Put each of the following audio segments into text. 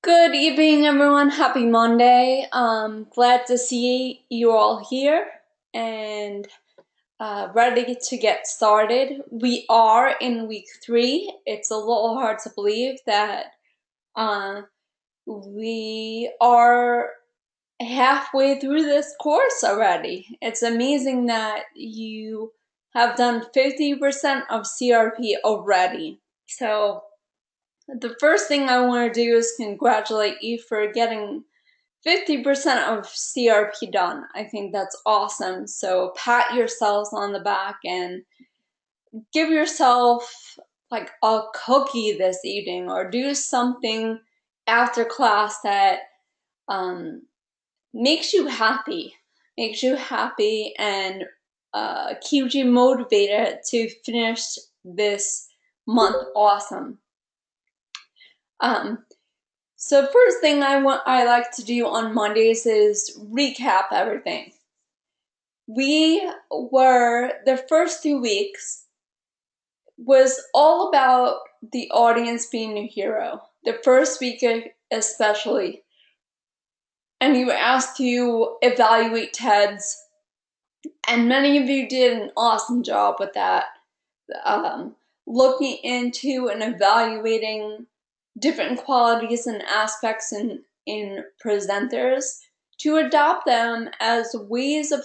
Good evening, everyone. Happy Monday. Glad to see you all here and ready to get started. We are in week 3. It's a little hard to believe that we are halfway through this course already. It's amazing that you have done 50% of CRP already. So the first thing I want to do is congratulate you for getting 50% of CRP done. I think that's awesome. So pat yourselves on the back and give yourself like a cookie this evening or do something after class that makes you happy and keeps you motivated to finish this month awesome. So first thing I like to do on Mondays is recap everything. The first 2 weeks was all about the audience being a hero. The first week especially. And you were asked to evaluate TEDs, and many of you did an awesome job with that. Looking into and evaluating different qualities and aspects in presenters to adopt them as ways that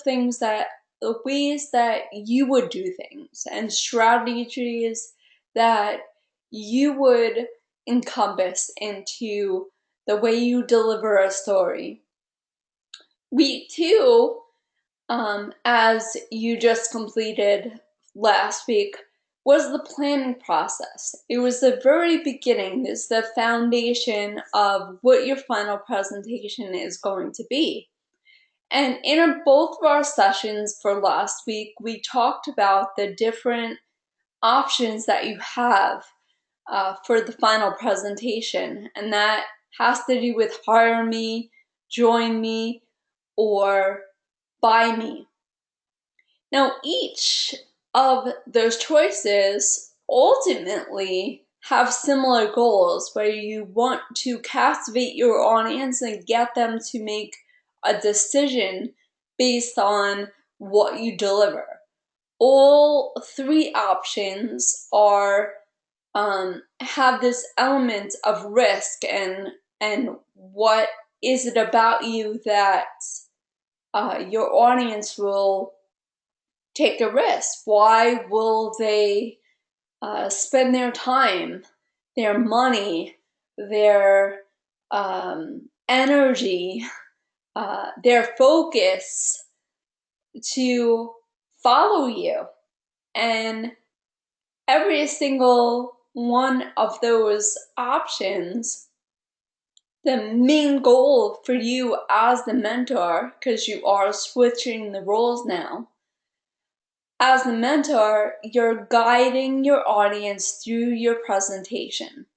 you would do things and strategies that you would encompass into the way you deliver a story. Week 2, as you just completed last week, was the planning process. It was the very beginning. It's the foundation of what your final presentation is going to be. And in both of our sessions for last week, we talked about the different options that you have for the final presentation. And that has to do with hire me, join me, or buy me. Now, each of those choices ultimately have similar goals where you want to captivate your audience and get them to make a decision based on what you deliver. All 3 options have this element of risk and what is it about you that your audience will take a risk? Why will they spend their time, their money, their energy, their focus to follow you? And every single one of those options, the main goal for you as the mentor, because you are switching the roles now, as the mentor, you're guiding your audience through your presentation.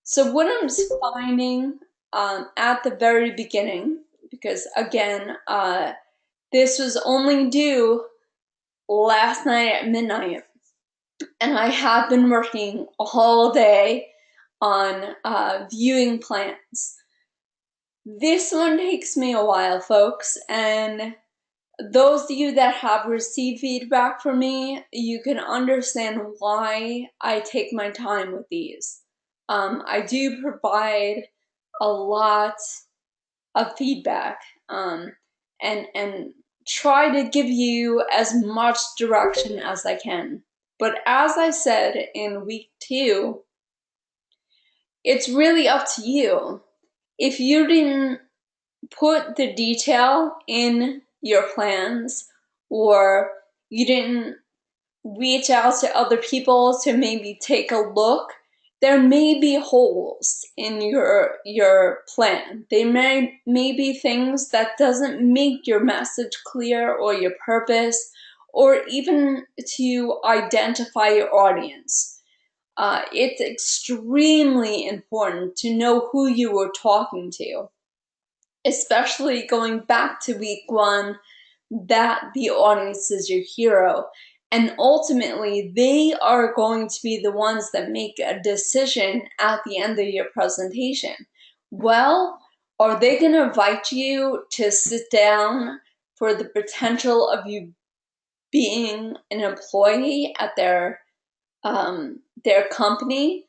So what I'm finding at the very beginning, because again, this was only due last night at midnight, and I have been working all day on viewing plans. This one takes me a while, folks, and those of you that have received feedback from me, you can understand why I take my time with these. I do provide a lot of feedback and try to give you as much direction as I can. But as I said in week 2, it's really up to you. If you didn't put the detail in your plans, or you didn't reach out to other people to maybe take a look, there may be holes in your plan. There may be things that doesn't make your message clear or your purpose, or even to identify your audience. It's extremely important to know who you are talking to, especially going back to week 1, that the audience is your hero. And ultimately, they are going to be the ones that make a decision at the end of your presentation. Well, are they going to invite you to sit down for the potential of you being an employee at their company?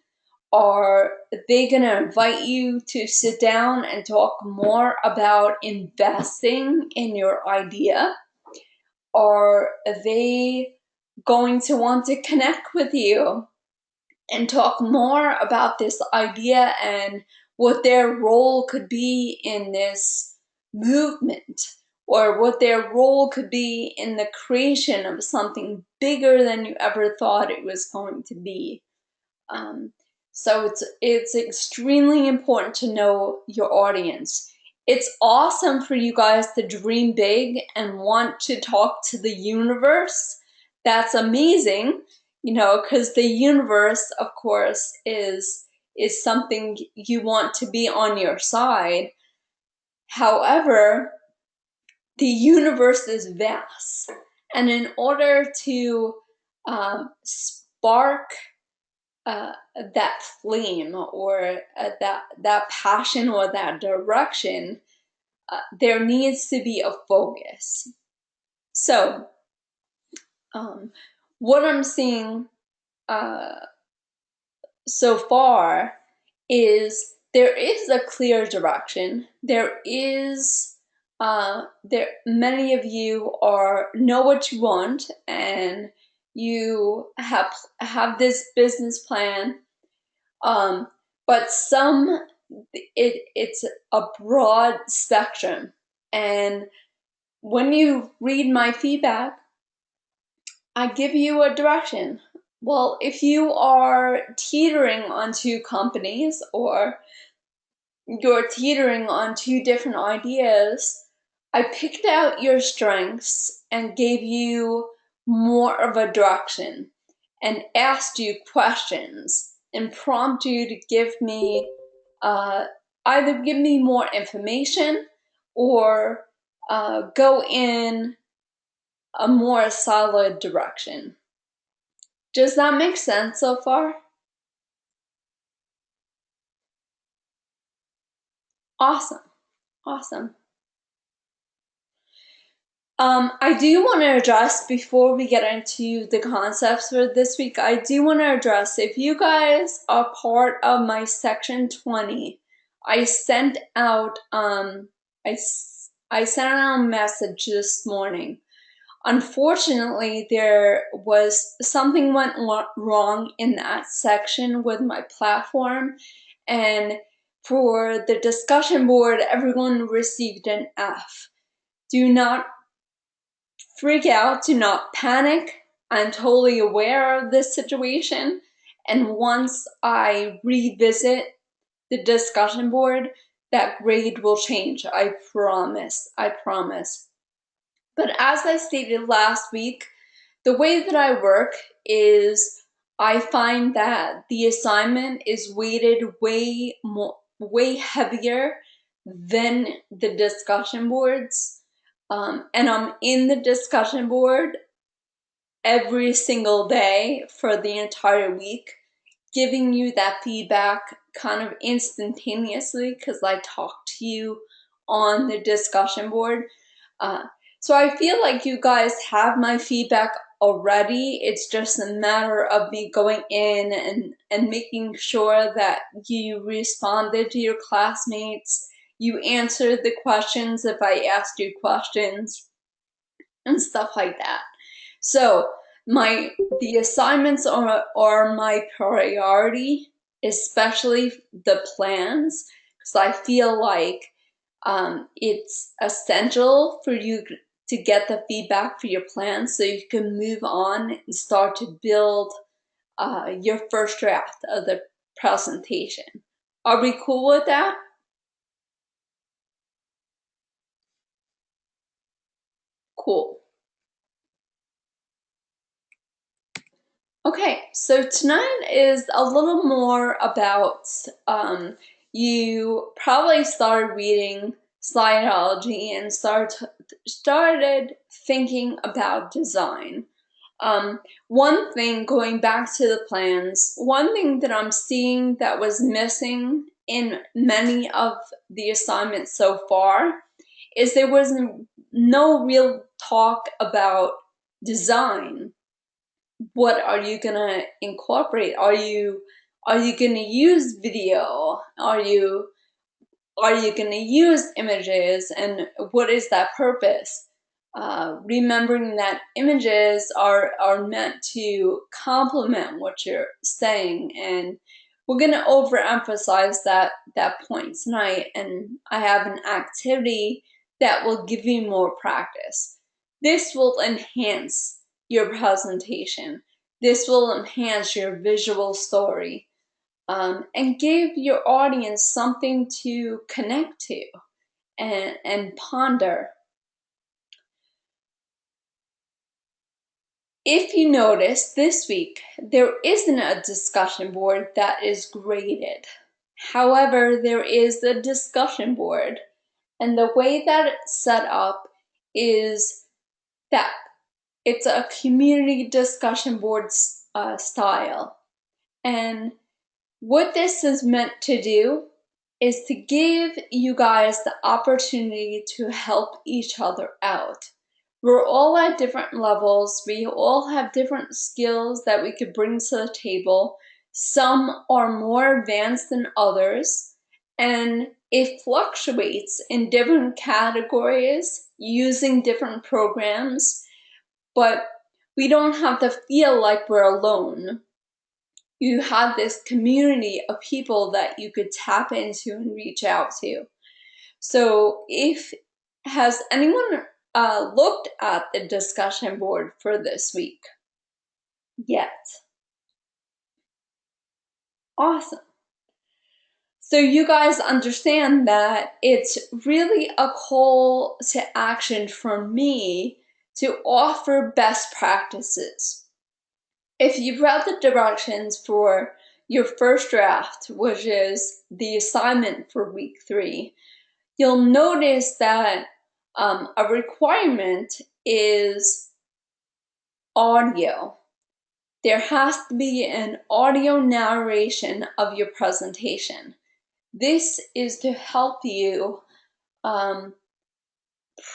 Are they going to invite you to sit down and talk more about investing in your idea? Are they going to want to connect with you and talk more about this idea and what their role could be in this movement, or what their role could be in the creation of something bigger than you ever thought it was going to be? Um, so it's extremely important to know your audience. It's awesome for you guys to dream big and want to talk to the universe. That's amazing, because the universe, of course, is something you want to be on your side. However, the universe is vast, and in order to spark that flame, or that passion, or that direction, there needs to be a focus. So, what I'm seeing uh, so far is there is a clear direction. There is many of you know what you want, and you have this business plan. But it's a broad spectrum. And when you read my feedback, I give you a direction. Well, if you are teetering on two companies, or you're teetering on two different ideas, I picked out your strengths and gave you more of a direction, and asked you questions and prompt you to give me either give me more information, or go in a more solid direction. Does that make sense so far? Awesome. Awesome. I do want to address, before we get into the concepts for this week, I do want to address, if you guys are part of my section 20, I sent out I sent out a message this morning. Unfortunately, there was something went wrong in that section with my platform, and for the discussion board, everyone received an F. Do not freak out, do not panic. I'm totally aware of this situation, and once I revisit the discussion board, that grade will change. I promise. I promise. But as I stated last week, the way that I work is I find that the assignment is weighted way heavier than the discussion boards. And I'm in the discussion board every single day for the entire week, giving you that feedback kind of instantaneously, because I talk to you on the discussion board. So I feel like you guys have my feedback already. It's just a matter of me going in and making sure that you responded to your classmates, you answered the questions if I asked you questions, and stuff like that. So the assignments are my priority, especially the plans, because I feel like it's essential for you to get the feedback for your plans, so you can move on and start to build your first draft of the presentation. Are we cool with that? Cool. Okay, so tonight is a little more about, you probably started reading Slideology and started thinking about design. One thing, going back to the plans, one thing that I'm seeing that was missing in many of the assignments so far is there was no real talk about design. What are you gonna incorporate? Are you gonna use video? Are you going to use images, and what is that purpose? Remembering that images are meant to complement what you're saying, and we're going to overemphasize that point tonight, and I have an activity that will give you more practice. This will enhance your presentation. This will enhance your visual story. And give your audience something to connect to and ponder. If you notice, this week there isn't a discussion board that is graded. However, there is a discussion board, and the way that it's set up is that it's a community discussion board style. And what this is meant to do is to give you guys the opportunity to help each other out. We're all at different levels. We all have different skills that we could bring to the table. Some are more advanced than others, and it fluctuates in different categories using different programs, but we don't have to feel like we're alone. You have this community of people that you could tap into and reach out to. So has anyone looked at the discussion board for this week yet? Awesome. So you guys understand that it's really a call to action for me to offer best practices. If you've read the directions for your first draft, which is the assignment for week 3, you'll notice that a requirement is audio. There has to be an audio narration of your presentation. This is to help you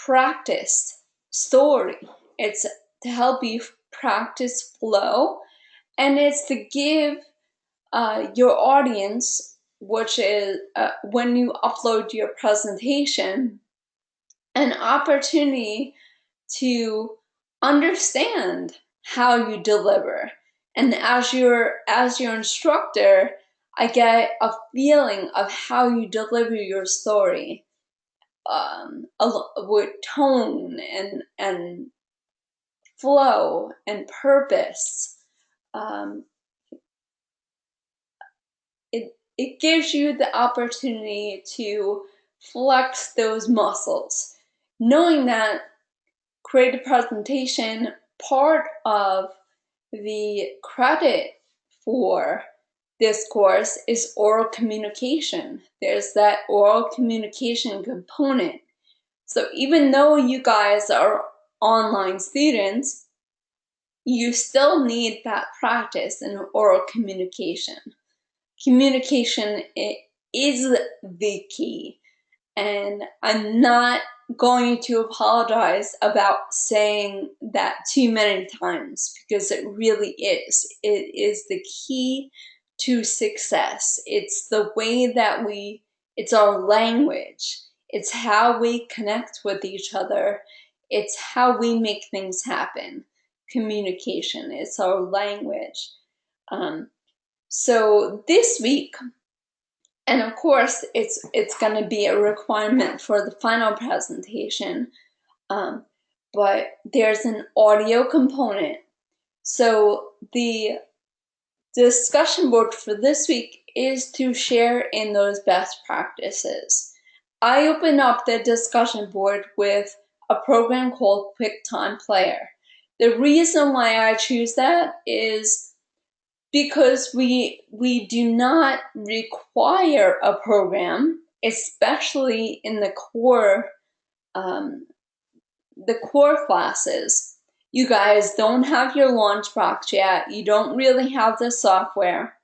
practice story. It's to help you practice flow, and it's to give your audience, which is when you upload your presentation, an opportunity to understand how you deliver. And as your instructor, I get a feeling of how you deliver your story with tone and flow and purpose. It gives you the opportunity to flex those muscles, knowing that creative presentation, part of the credit for this course is oral communication. There's that oral communication component. So even though you guys are online students, you still need that practice in oral communication. Communication is the key, and I'm not going to apologize about saying that too many times, because it really is. It is the key to success. It's the way that it's our language. It's how we connect with each other. It's how we make things happen. Communication, it's our language. So this week, and of course, it's going to be a requirement for the final presentation, but there's an audio component. So the discussion board for this week is to share in those best practices. I open up the discussion board with a program called QuickTime Player. The reason why I choose that is because we do not require a program, especially in the core classes. You guys don't have your launch box yet. You don't really have the software.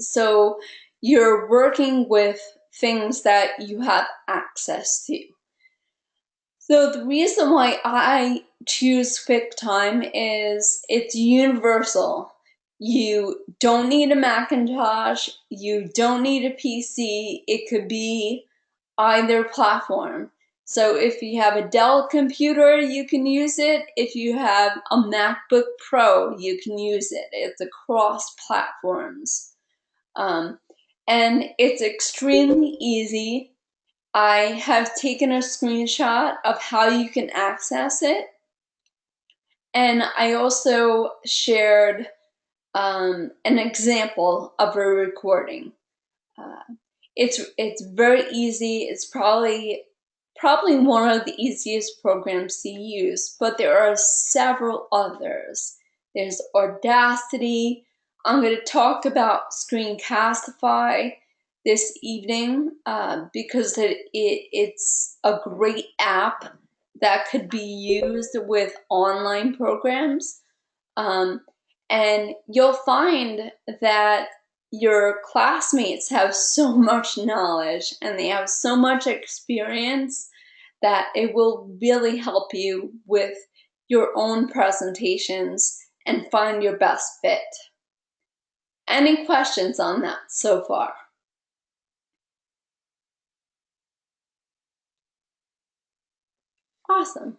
So you're working with things that you have access to. So the reason why I choose QuickTime is it's universal. You don't need a Macintosh, you don't need a PC, it could be either platform. So if you have a Dell computer, you can use it. If you have a MacBook Pro, you can use it. It's across platforms. Um, and it's extremely easy. I have taken a screenshot of how you can access it. And I also shared an example of a recording. Uh, it's very easy. It's probably one of the easiest programs to use, but there are several others. There's Audacity. I'm going to talk about Screencastify this evening because it's a great app that could be used with online programs. Um, and you'll find that your classmates have so much knowledge and they have so much experience that it will really help you with your own presentations and find your best fit. Any questions on that so far? Awesome.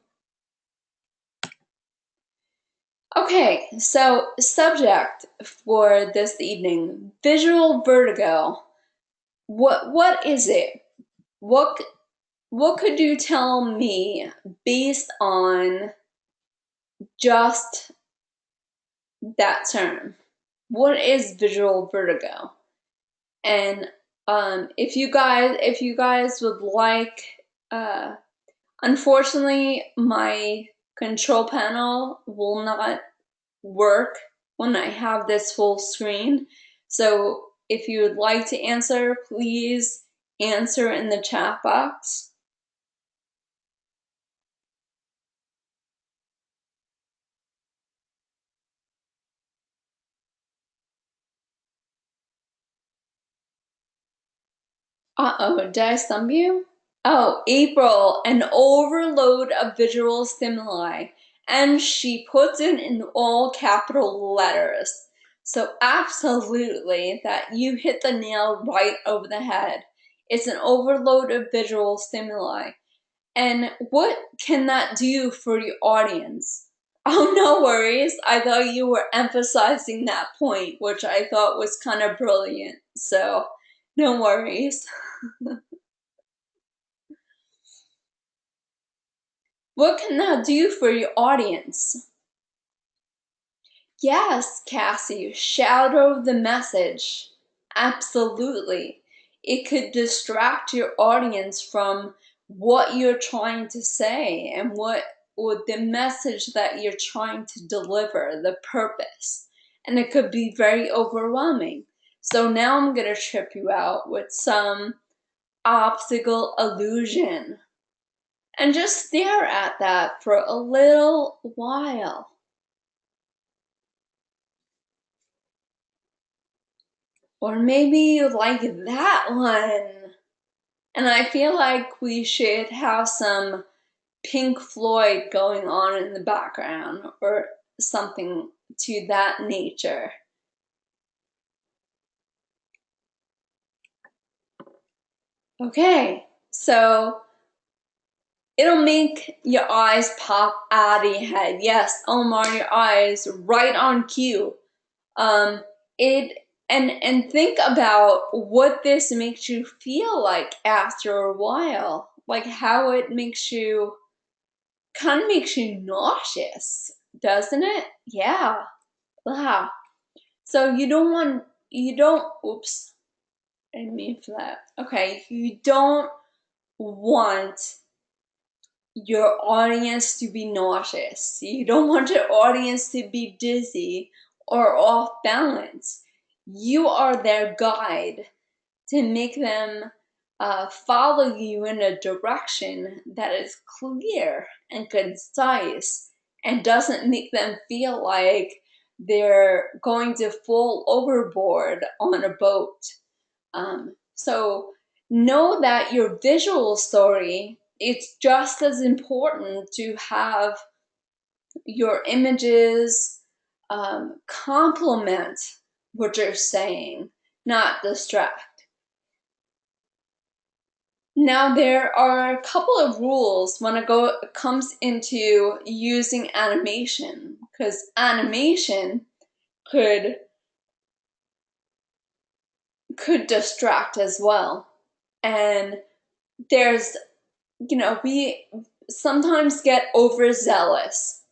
Okay, so subject for this evening, visual vertigo. What is it? What could you tell me based on just that term? What is visual vertigo? And if you guys would like, unfortunately, my control panel will not work when I have this full screen. So if you would like to answer, please answer in the chat box. Uh-oh, did I stump you? Oh, April, an overload of visual stimuli. And she puts it in all capital letters. So absolutely, that you hit the nail right over the head. It's an overload of visual stimuli. And what can that do for your audience? Oh, no worries. I thought you were emphasizing that point, which I thought was kind of brilliant. So, no worries. What can that do for your audience? Yes, Cassie, shadow the message. Absolutely. It could distract your audience from what you're trying to say and what the message that you're trying to deliver, the purpose. And it could be very overwhelming. So now I'm going to trip you out with some optical illusion. And just stare at that for a little while. Or maybe you like that one. And I feel like we should have some Pink Floyd going on in the background or something to that nature. Okay, so it'll make your eyes pop out of your head. Yes, Omar, your eyes right on cue. It and think about what this makes you feel like after a while, like how it makes you kind of makes you nauseous, doesn't it? Yeah. Wow. So you don't oops, I didn't mean for that. Okay, you don't want your audience to be nauseous. You don't want your audience to be dizzy or off balance. You are their guide to make them follow you in a direction that is clear and concise and doesn't make them feel like they're going to fall overboard on a boat. So know that your visual story, it's just as important to have your images complement what you're saying, not distract. Now, there are a couple of rules when it comes into using animation, because animation could distract as well. And there's, we sometimes get overzealous,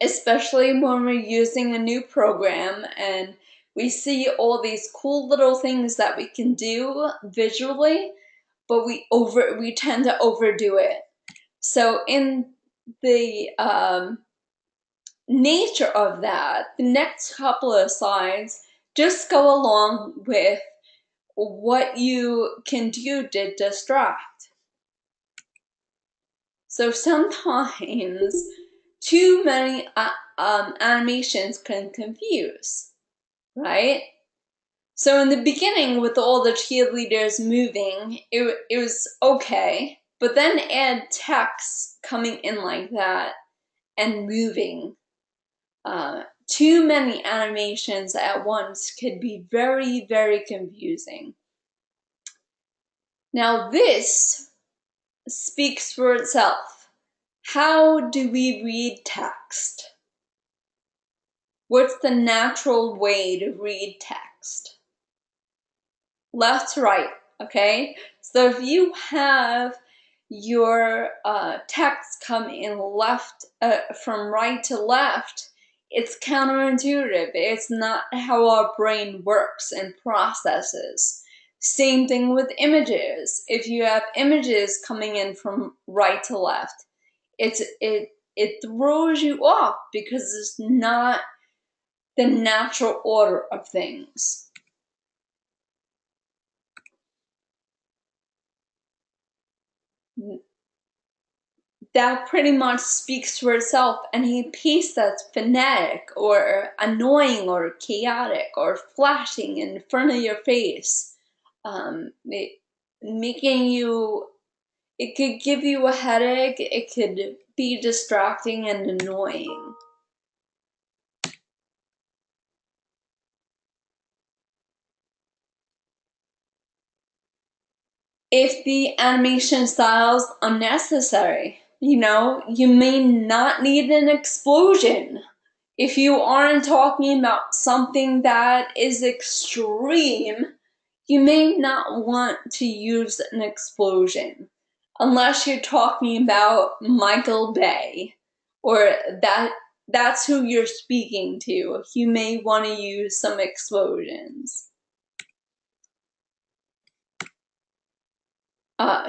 especially when we're using a new program and we see all these cool little things that we can do visually, but we tend to overdo it. So in the nature of that, the next couple of slides just go along with what you can do to distract. So sometimes too many animations can confuse, right? So in the beginning, with all the cheerleaders moving, it was okay, but then add text coming in like that and moving. Too many animations at once could be very, very confusing. Now this speaks for itself. How do we read text? What's the natural way to read text? Left to right, okay? So if you have your text come in left from right to left, it's counterintuitive. It's not how our brain works and processes. Same thing with images. If you have images coming in from right to left, it throws you off because it's not the natural order of things. That pretty much speaks for itself. Any piece that's phonetic or annoying or chaotic or flashing in front of your face, making you, it could give you a headache, it could be distracting and annoying. If the animation style's unnecessary, you may not need an explosion. If you aren't talking about something that is extreme, you may not want to use an explosion unless you're talking about Michael Bay, or that's who you're speaking to. You may want to use some explosions.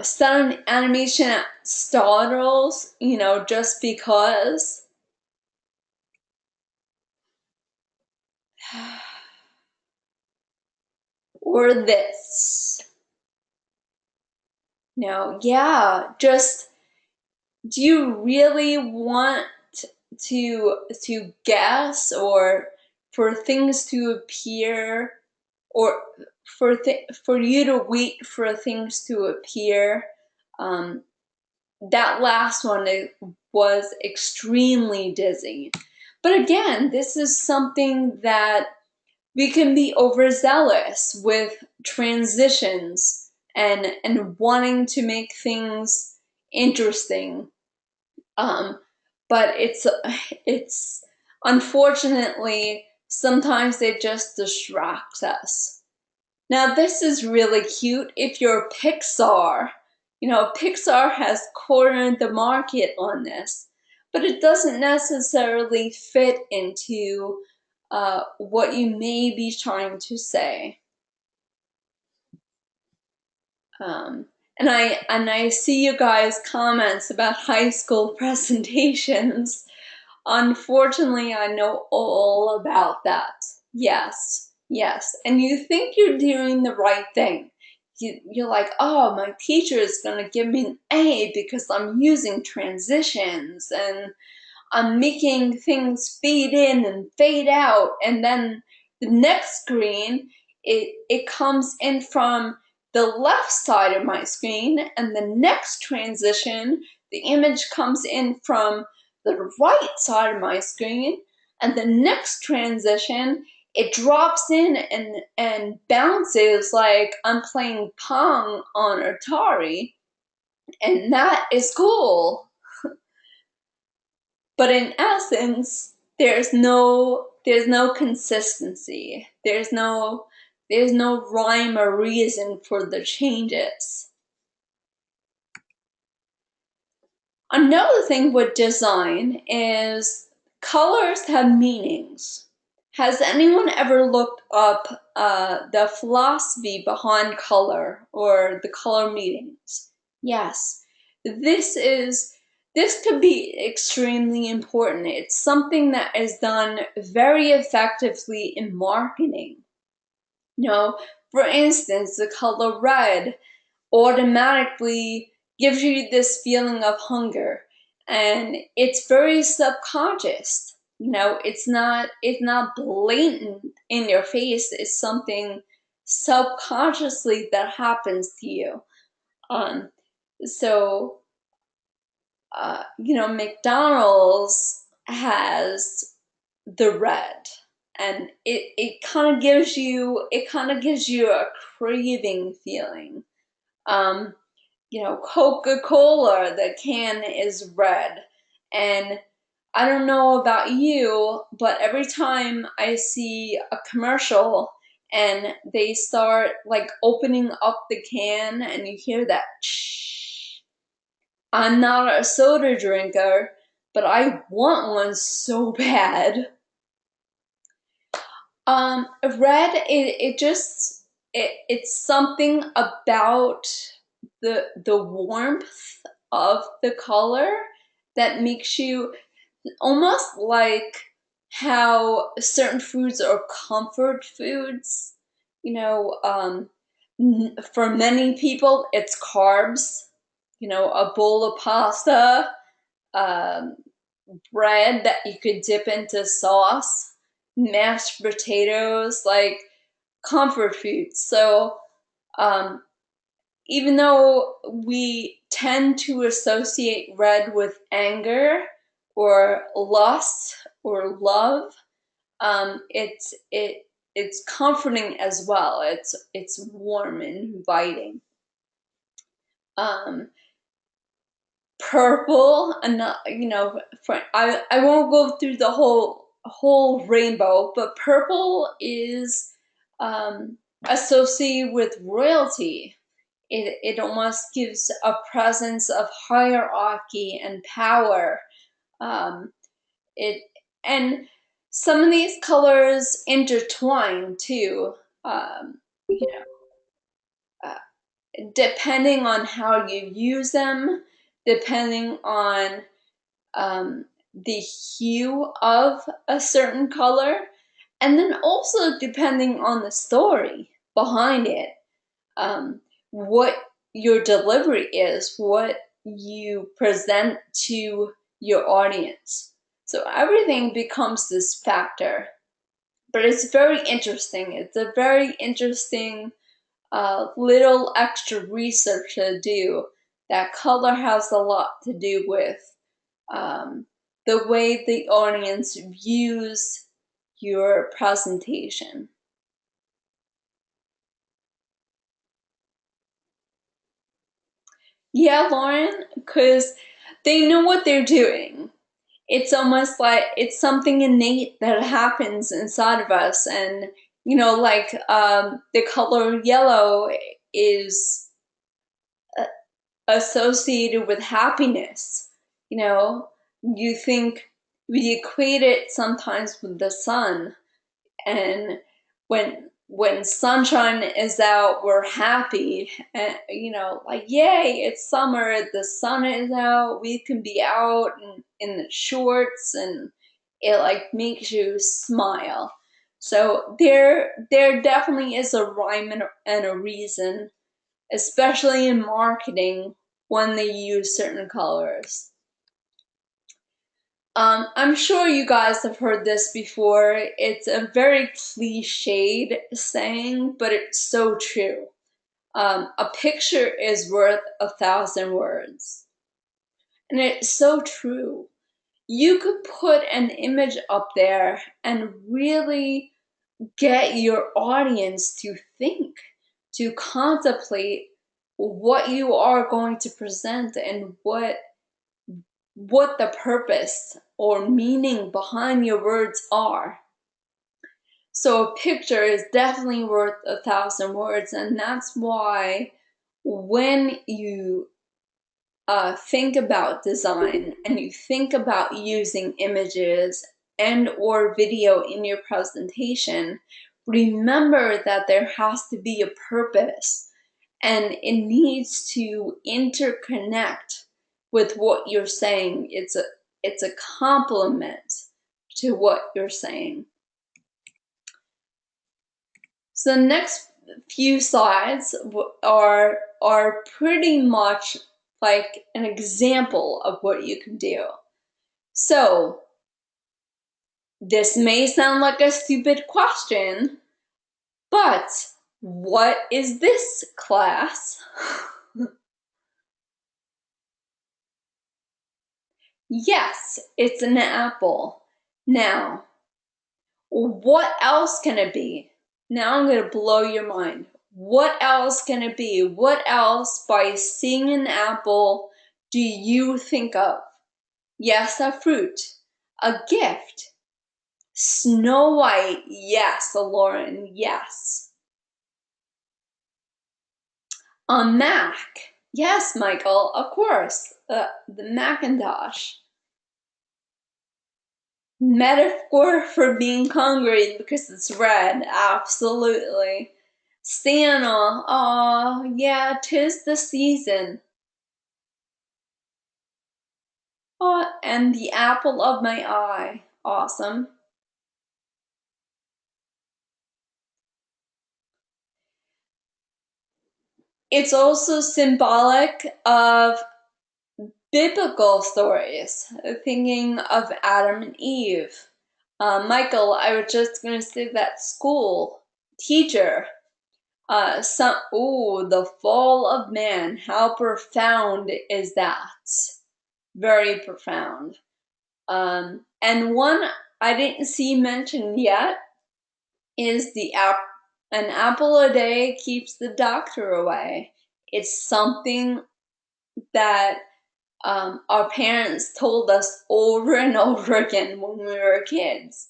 Some animation startles, just because. Or this. No, yeah, just, do you really want to guess, or for things to appear, or for you to wait for things to appear? That last one was extremely dizzy. But again, this is something that we can be overzealous with transitions and wanting to make things interesting. But it's unfortunately sometimes it just distracts us. Now this is really cute if you're Pixar. Pixar has cornered the market on this, but it doesn't necessarily fit into what you may be trying to say. And I see you guys' comments about high school presentations. Unfortunately, I know all about that. Yes, yes. And you think you're doing the right thing. You're like, oh, my teacher is going to give me an A because I'm using transitions and I'm making things fade in and fade out. And then the next screen it comes in from the left side of my screen, and the next transition, the image comes in from the right side of my screen, and the next transition, it drops in and bounces like I'm playing Pong on Atari, and that is cool. But in essence, there's no consistency. There's no rhyme or reason for the changes. Another thing with design is colors have meanings. Has anyone ever looked up the philosophy behind color or the color meanings? Yes, this could be extremely important. It's something that is done very effectively in marketing. For instance, the color red automatically gives you this feeling of hunger, and it's very subconscious. It's not blatant in your face. It's something subconsciously that happens to you. um so McDonald's has the red, and it kind of gives you a craving feeling. um Coca-Cola, the can is red. And I don't know about you, but every time I see a commercial and they start like opening up the can and you hear that shh, I'm not a soda drinker, but I want one so bad. Red, it's something about the warmth of the color that makes you almost like how certain foods are comfort foods. For many people, it's carbs. A bowl of pasta, um, bread that you could dip into sauce, mashed potatoes, like comfort foods. So, um, even though we tend to associate red with anger or lust or love, it's comforting as well. It's warm and inviting. Um, Purple, and I won't go through the whole rainbow, but purple is associated with royalty. It almost gives a presence of hierarchy and power. Um, it and some of these colors intertwine too. You know, depending on how you use them, depending on the hue of a certain color, and then also depending on the story behind it, um, what your delivery is, what you present to your audience. So everything becomes this factor. But it's very interesting. It's a very interesting little extra research to do. That color has a lot to do with um, the way the audience views your presentation. Yeah, Lauren, because they know what they're doing. It's almost like it's something innate that happens inside of us. And, like the color yellow is associated with happiness. You know, you think we equate it sometimes with the sun, and when sunshine is out, we're happy, and like yay, it's summer, the sun is out, we can be out in the shorts, and it like makes you smile. So there definitely is a rhyme and a reason, especially in marketing, when they use certain colors. I'm sure you guys have heard this before. It's a very cliched saying, but it's so true. A picture is worth 1,000 words. And it's so true. You could put an image up there and really get your audience to think, to contemplate what you are going to present and what the purpose or meaning behind your words are. So a picture is definitely worth 1,000 words, and that's why when you think about design and you think about using images and or video in your presentation, remember that there has to be a purpose and it needs to interconnect with what you're saying. It's a complement to what you're saying. So the next few slides are pretty much like an example of what you can do. So this may sound like a stupid question, but what is this, class? Yes, it's an apple. Now, what else can it be? Now I'm going to blow your mind. What else can it be? What else, by seeing an apple, do you think of? Yes, a fruit, a gift. Snow White, yes, Lauren, yes. A Mac, yes, Michael, of course, the Macintosh. Metaphor for being hungry because it's red, absolutely. Santa, oh yeah, 'tis the season. Oh, and the apple of my eye, awesome. It's also symbolic of biblical stories, thinking of Adam and Eve. Michael, I was just going to say that school teacher. The fall of man. How profound is that? Very profound. And one I didn't see mentioned yet is an apple a day keeps the doctor away. It's something that our parents told us over and over again when we were kids.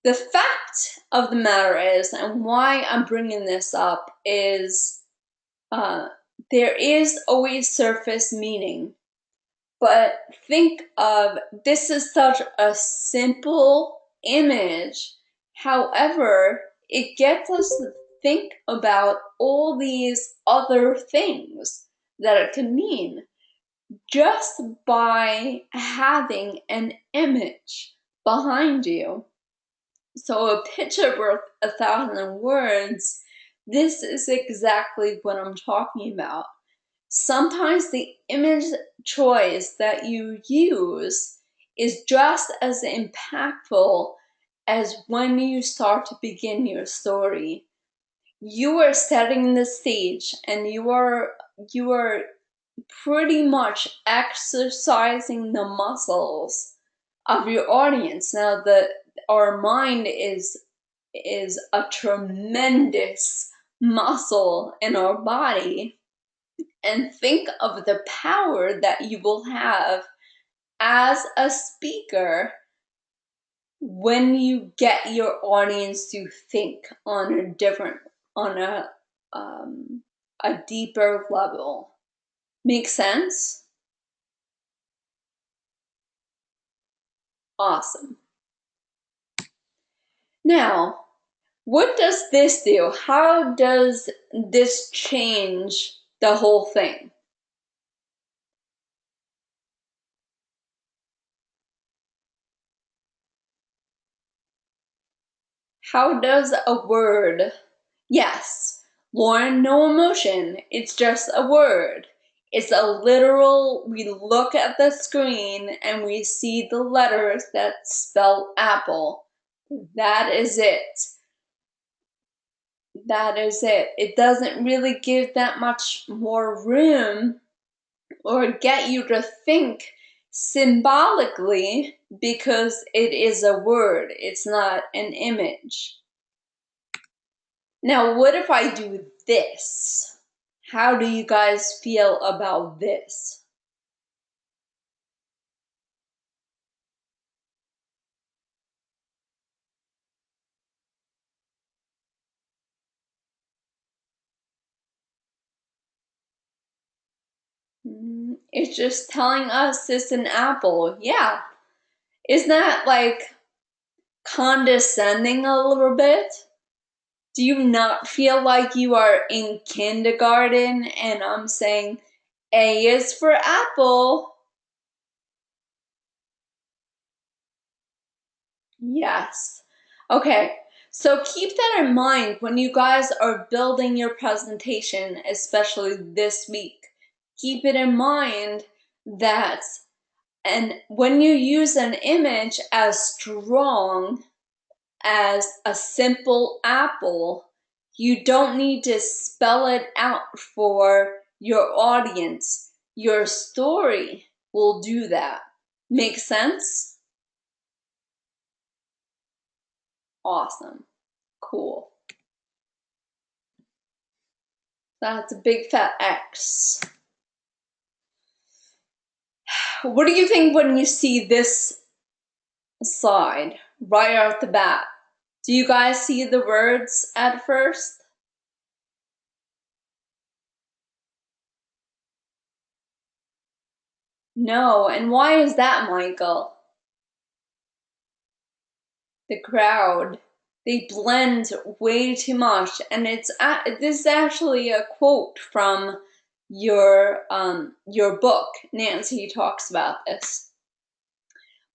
The fact of the matter is, and why I'm bringing this up, is there is always surface meaning. But think of this is such a simple image. However, it gets us to think about all these other things that it can mean just by having an image behind you. So a picture worth 1,000 words, this is exactly what I'm talking about. Sometimes the image choice that you use is just as impactful as when you start to begin your story. You are setting the stage and you are pretty much exercising the muscles of your audience. Now our mind is a tremendous muscle in our body, and think of the power that you will have as a speaker when you get your audience to think on a deeper level. Make sense? Awesome. Now, what does this do? How does this change the whole thing? How does a word, yes, Lauren, no emotion, it's just a word. It's a literal, we look at the screen and we see the letters that spell apple. That is it. That is it. It doesn't really give that much more room or get you to think symbolically because it is a word, it's not an image. Now, what if I do this? How do you guys feel about this? It's just telling us it's an apple. Yeah. Isn't that like condescending a little bit? Do you not feel like you are in kindergarten and I'm saying A is for apple? Yes. Okay. So keep that in mind when you guys are building your presentation, especially this week. Keep it in mind that, and when you use an image as strong as a simple apple, you don't need to spell it out for your audience. Your story will do that. Make sense? Awesome. Cool. That's a big fat X. What do you think when you see this slide right off the bat? Do you guys see the words at first? No, and why is that, Michael? The crowd. They blend way too much, and this is actually a quote from your book. Nancy talks about this,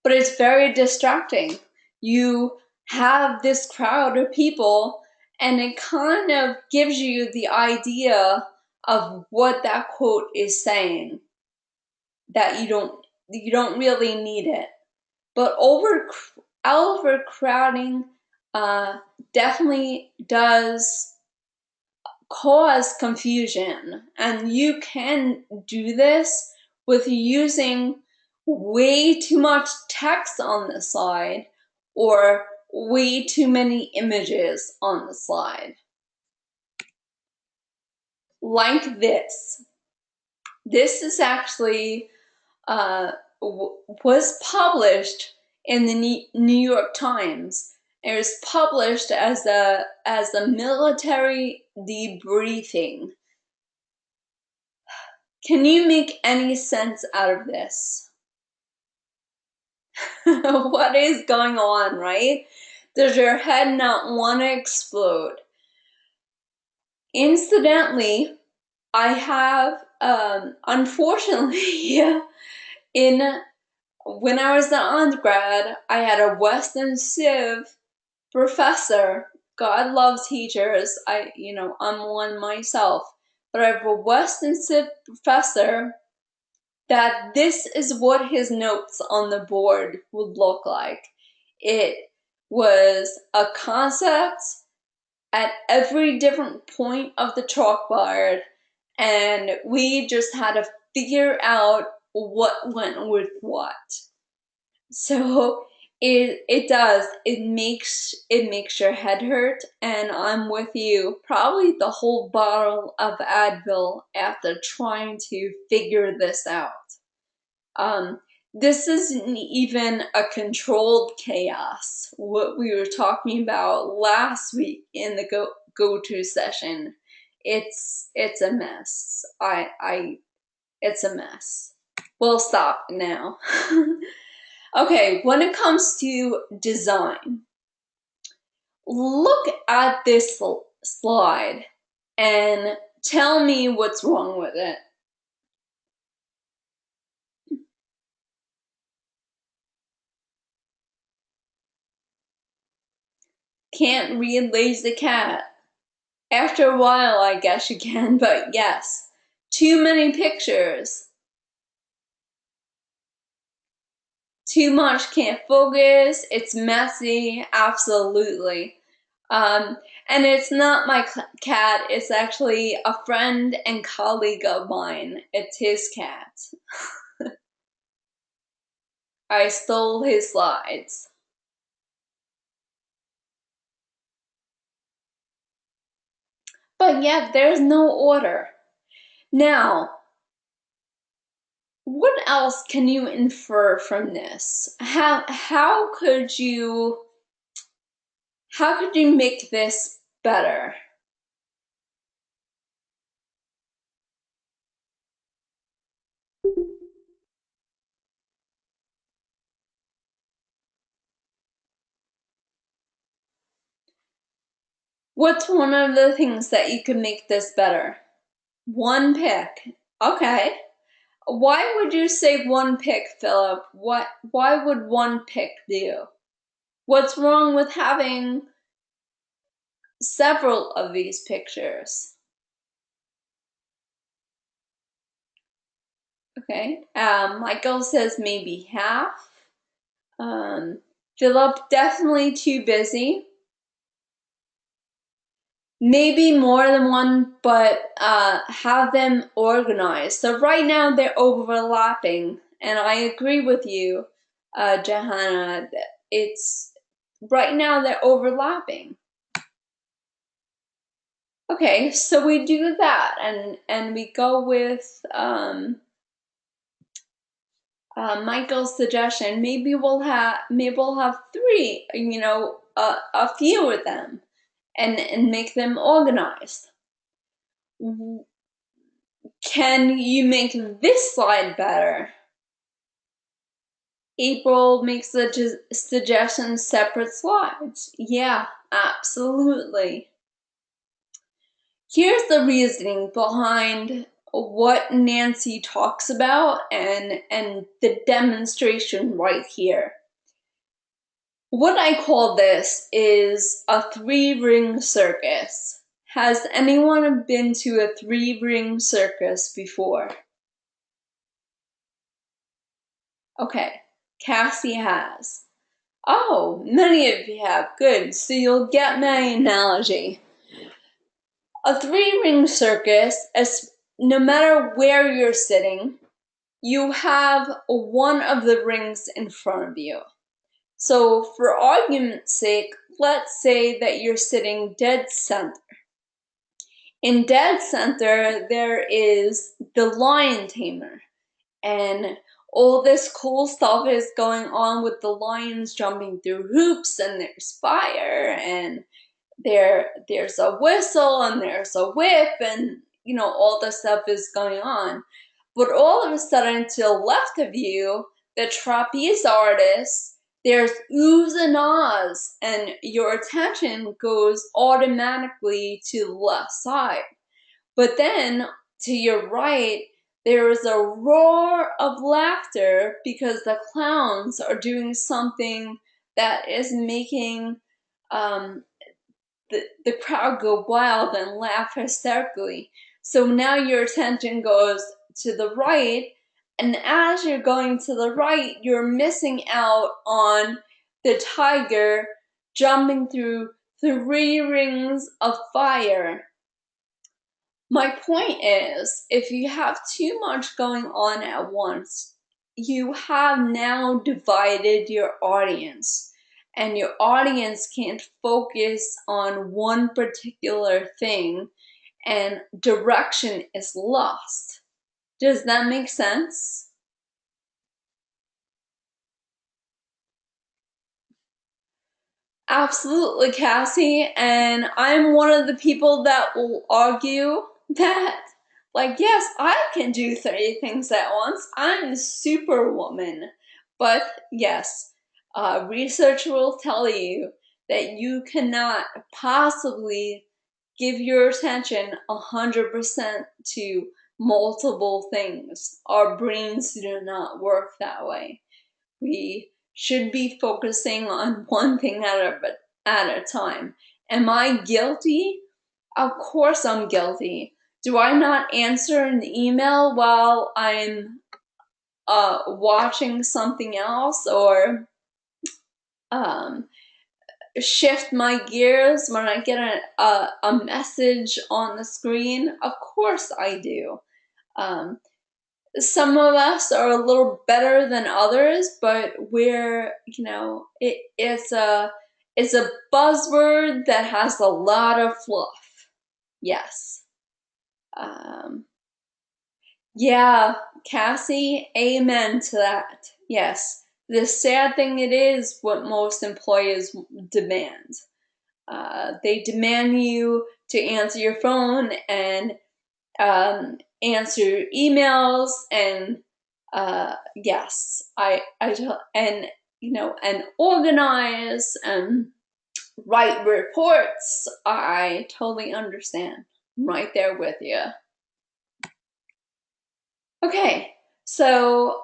but it's very distracting. You have this crowd of people, and it kind of gives you the idea of what that quote is saying. That you don't really need it, but overcrowding definitely does cause confusion, and you can do this with using way too much text on the slide or way too many images on the slide. Like this. This is actually was published in the New York Times. It was published as a military debriefing. Can you make any sense out of this? What is going on, right? Does your head not want to explode? Incidentally, I have, unfortunately, when I was an undergrad, I had a Western Civ professor. God loves teachers. I'm one myself, but I have a Western Civ professor that this is what his notes on the board would look like. It was a concept at every different point of the chalkboard, and we just had to figure out what went with what. So it makes your head hurt, and I'm with you. Probably the whole bottle of Advil after trying to figure this out. This isn't even a controlled chaos. What we were talking about last week in the go-to session, it's a mess. It's a mess. We'll stop now. Okay, when it comes to design, look at this slide and tell me what's wrong with it. Can't read Lazy Cat. After a while, I guess you can, but yes. Too many pictures. Too much, can't focus, it's messy, absolutely. And it's not my cat, it's actually a friend and colleague of mine. It's his cat. I stole his slides. But yeah, there's no order. Now, what else can you infer from this? How could you make this better? What's one of the things that you could make this better? One pick. Okay. Why would you say one pick, Philip? Why would one pick do? What's wrong with having several of these pictures? Okay. Michael says maybe half. Philip, definitely too busy. Maybe more than one, but have them organized. So right now they're overlapping, and I agree with you, Johanna. It's right now they're overlapping. Okay, so we do that, and we go with Michael's suggestion. Maybe we'll have three. A few of them, and make them organized. Can you make this slide better? April makes the suggestion separate slides. Yeah, absolutely. Here's the reasoning behind what Nancy talks about and the demonstration right here. What I call this is a 3-ring circus. Has anyone been to a 3-ring circus before? Okay, Cassie has. Oh, many of you have. Good. So you'll get my analogy. A 3-ring circus, no matter where you're sitting, you have one of the rings in front of you. So for argument's sake, let's say that you're sitting dead center. In dead center, there is the lion tamer. And all this cool stuff is going on with the lions jumping through hoops, and there's fire, and there's a whistle, and there's a whip, and all this stuff is going on. But all of a sudden, to the left of you, the trapeze artist, there's oohs and ahs, and your attention goes automatically to the left side. But then to your right, there is a roar of laughter because the clowns are doing something that is making the crowd go wild and laugh hysterically. So now your attention goes to the right, and as you're going to the right, you're missing out on the tiger jumping through 3 rings of fire. My point is, if you have too much going on at once, you have now divided your audience, and your audience can't focus on one particular thing, and direction is lost. Does that make sense? Absolutely, Cassie. And I'm one of the people that will argue that, like, yes, I can do 30 things at once. I'm superwoman. But yes, research will tell you that you cannot possibly give your attention 100% to multiple things. Our brains do not work that way. We should be focusing on one thing at a time. Am I guilty? Of course I'm guilty. Do I not answer an email while I'm watching something else, or shift my gears when I get a message on the screen? Of course I do. Some of us are a little better than others, but it's a buzzword that has a lot of fluff. Yes. Yeah, Cassie, amen to that. Yes. The sad thing it is what most employers demand. They demand you to answer your phone and answer emails and yes, and organize and write reports. I totally understand. I'm right there with you. Okay, so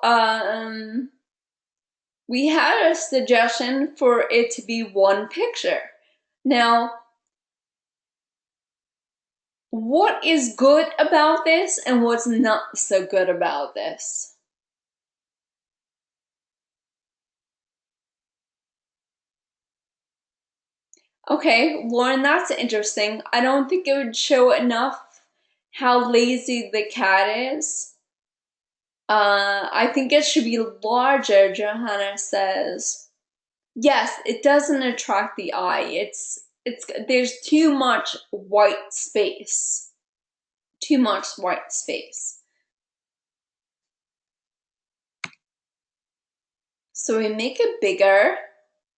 we had a suggestion for it to be one picture. Now, what is good about this and what's not so good about this? Okay, Lauren, that's interesting. I don't think it would show enough how lazy the cat is. I think it should be larger, Johanna says. Yes, it doesn't attract the eye. There's too much white space. Too much white space. So we make it bigger.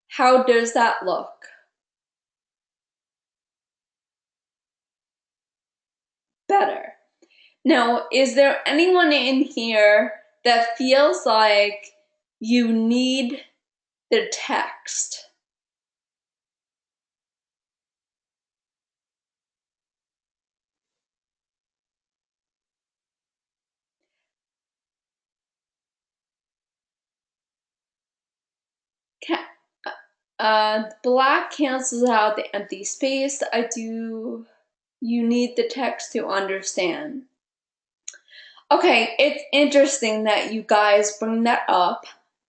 How does that look? Better. Now, is there anyone in here that feels like you need the text? Black cancels out the empty space. You need the text to understand. Okay, it's interesting that you guys bring that up,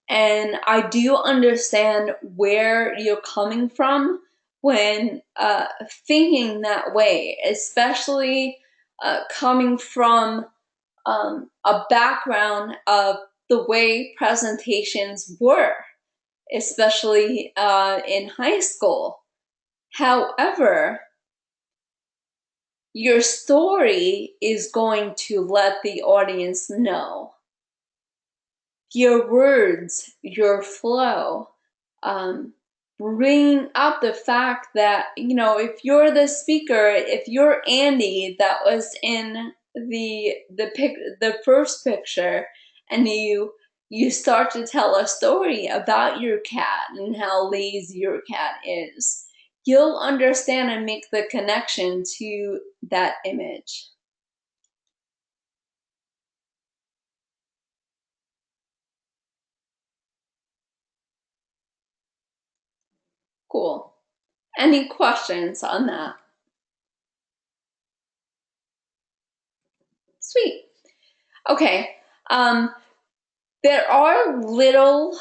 and I do understand where you're coming from when thinking that way, especially coming from a background of the way presentations were, especially in high school. However, your story is going to let the audience know. Your words, your flow, bring up the fact that, if you're the speaker, if you're Andy that was in the first picture, and you start to tell a story about your cat and how lazy your cat is, you'll understand and make the connection to that image. Cool. Any questions on that? Sweet. Okay. There are little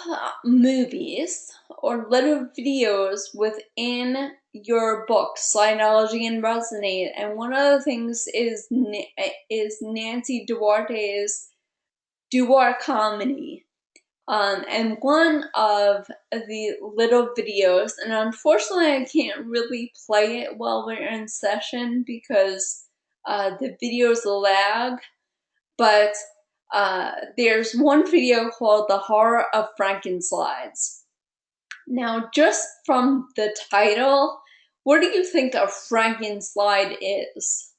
movies or little videos within your book, Slidology and Resonate, and one of the things is Nancy Duarte's Duar Comedy. And one of the little videos, and unfortunately I can't really play it while we're in session because the videos lag, but there's one video called The Horror of Franken Slides. Now, just from the title, what do you think a Franken slide is?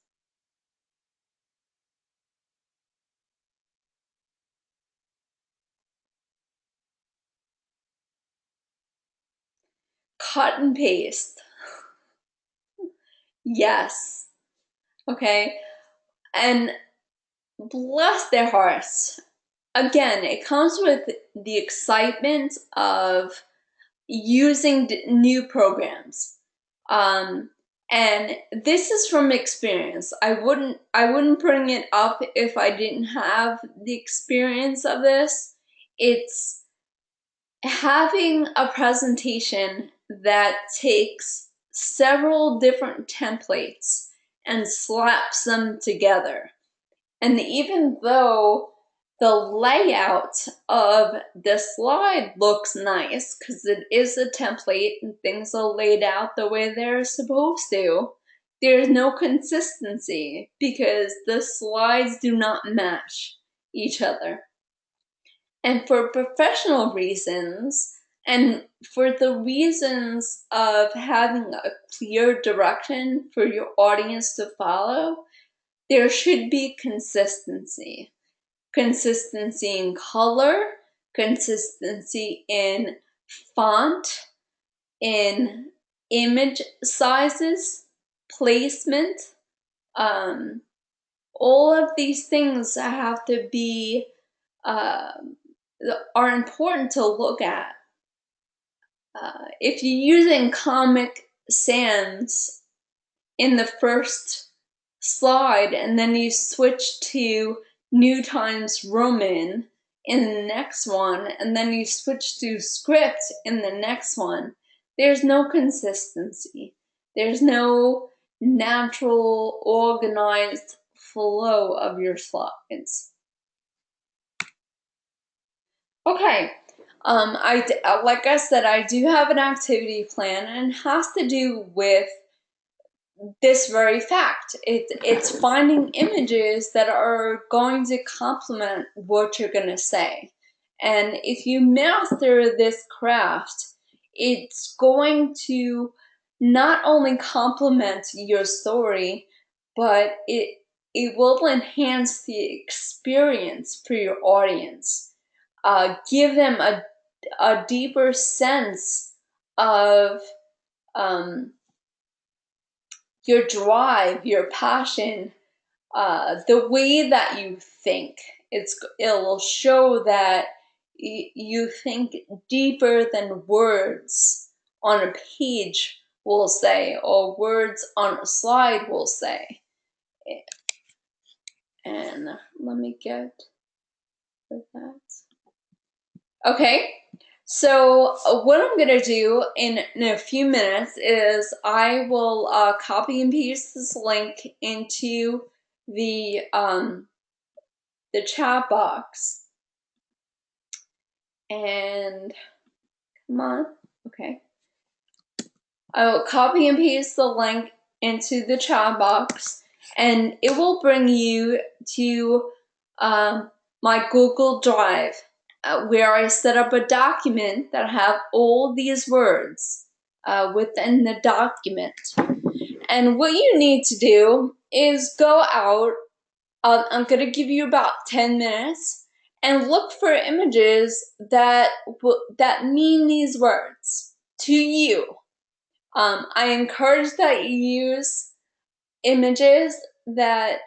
Cut and paste. Yes. Okay. And bless their hearts. Again, it comes with the excitement of using new programs. And this is from experience. I wouldn't bring it up if I didn't have the experience of this. It's having a presentation that takes several different templates and slaps them together. And even though the layout of the slide looks nice because it is a template and things are laid out the way they're supposed to, there's no consistency because the slides do not match each other. And for professional reasons, and for the reasons of having a clear direction for your audience to follow, there should be consistency. Consistency in color, consistency in font, in image sizes, placement. All of these things have to be are important to look at. If you're using Comic Sans in the first slide and then you switch to New Times Roman in the next one and then you switch to script in the next one, there's no consistency. There's no natural organized flow of your slides. Okay, like I said, I do have an activity plan, and it has to do with this very fact. It's finding images that are going to complement what you're going to say. And if you master this craft, it's going to not only complement your story, but it will enhance the experience for your audience. Give them a deeper sense of your drive, your passion, the way that you think. It'll show that you think deeper than words on a page will say, or words on a slide will say. And let me get to that. Okay, so what I'm going to do in a few minutes is I will copy and paste this link into the chat box. And come on, okay. I will copy and paste the link into the chat box, and it will bring you to my Google Drive, where I set up a document that have all these words within the document. And what you need to do is go out. I'm going to give you about 10 minutes and look for images that mean these words to you. I encourage that you use images that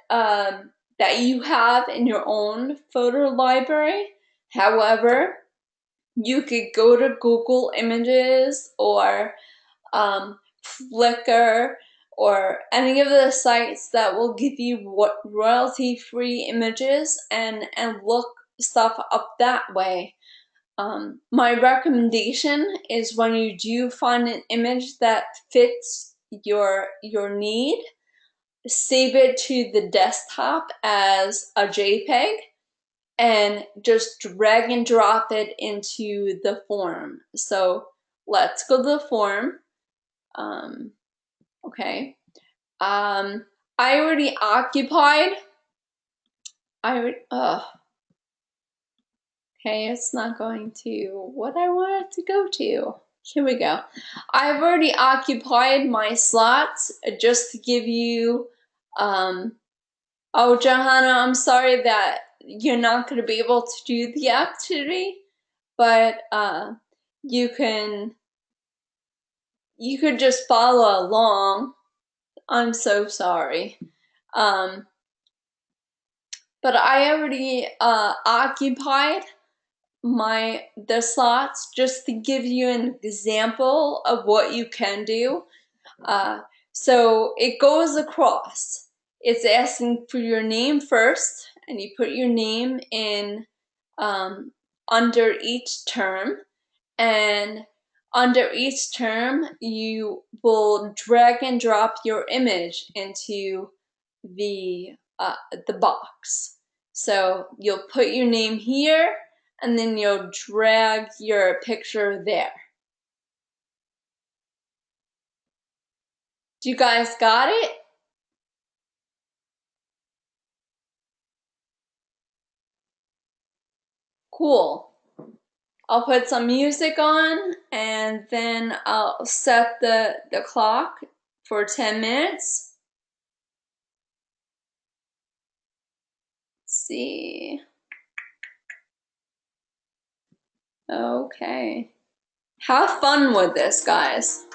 that you have in your own photo library. However, you could go to Google Images or Flickr or any of the sites that will give you royalty-free images and look stuff up that way. My recommendation is when you do find an image that fits your need, save it to the desktop as a JPEG and just drag and drop it into the form. So let's go to the form. Okay. I already occupied. Okay, it's not going to what I want it to go to. Here we go. I've already occupied my slots just to give you, oh, Johanna, I'm sorry that you're not going to be able to do the activity, but you could just follow along. I'm so sorry. But I already occupied the slots just to give you an example of what you can do. So it goes across. It's asking for your name first, and you put your name in under each term. And under each term, you will drag and drop your image into the box. So you'll put your name here, and then you'll drag your picture there. Do you guys got it? Cool. I'll put some music on, and then I'll set the clock for 10 minutes. Let's see. Okay. Have fun with this, guys.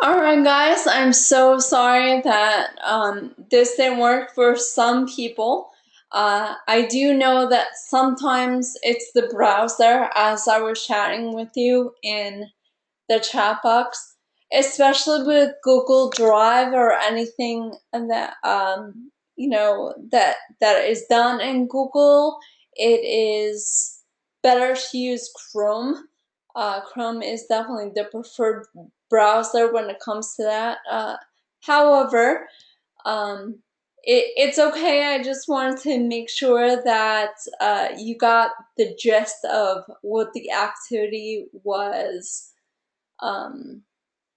Alright guys, I'm so sorry that this didn't work for some people. I do know that sometimes it's the browser, as I was chatting with you in the chat box, especially with Google Drive or anything that that is done in Google. It is better to use Chrome. Chrome is definitely the preferred browser when it comes to that. However, it's okay. I just wanted to make sure that you got the gist of what the activity was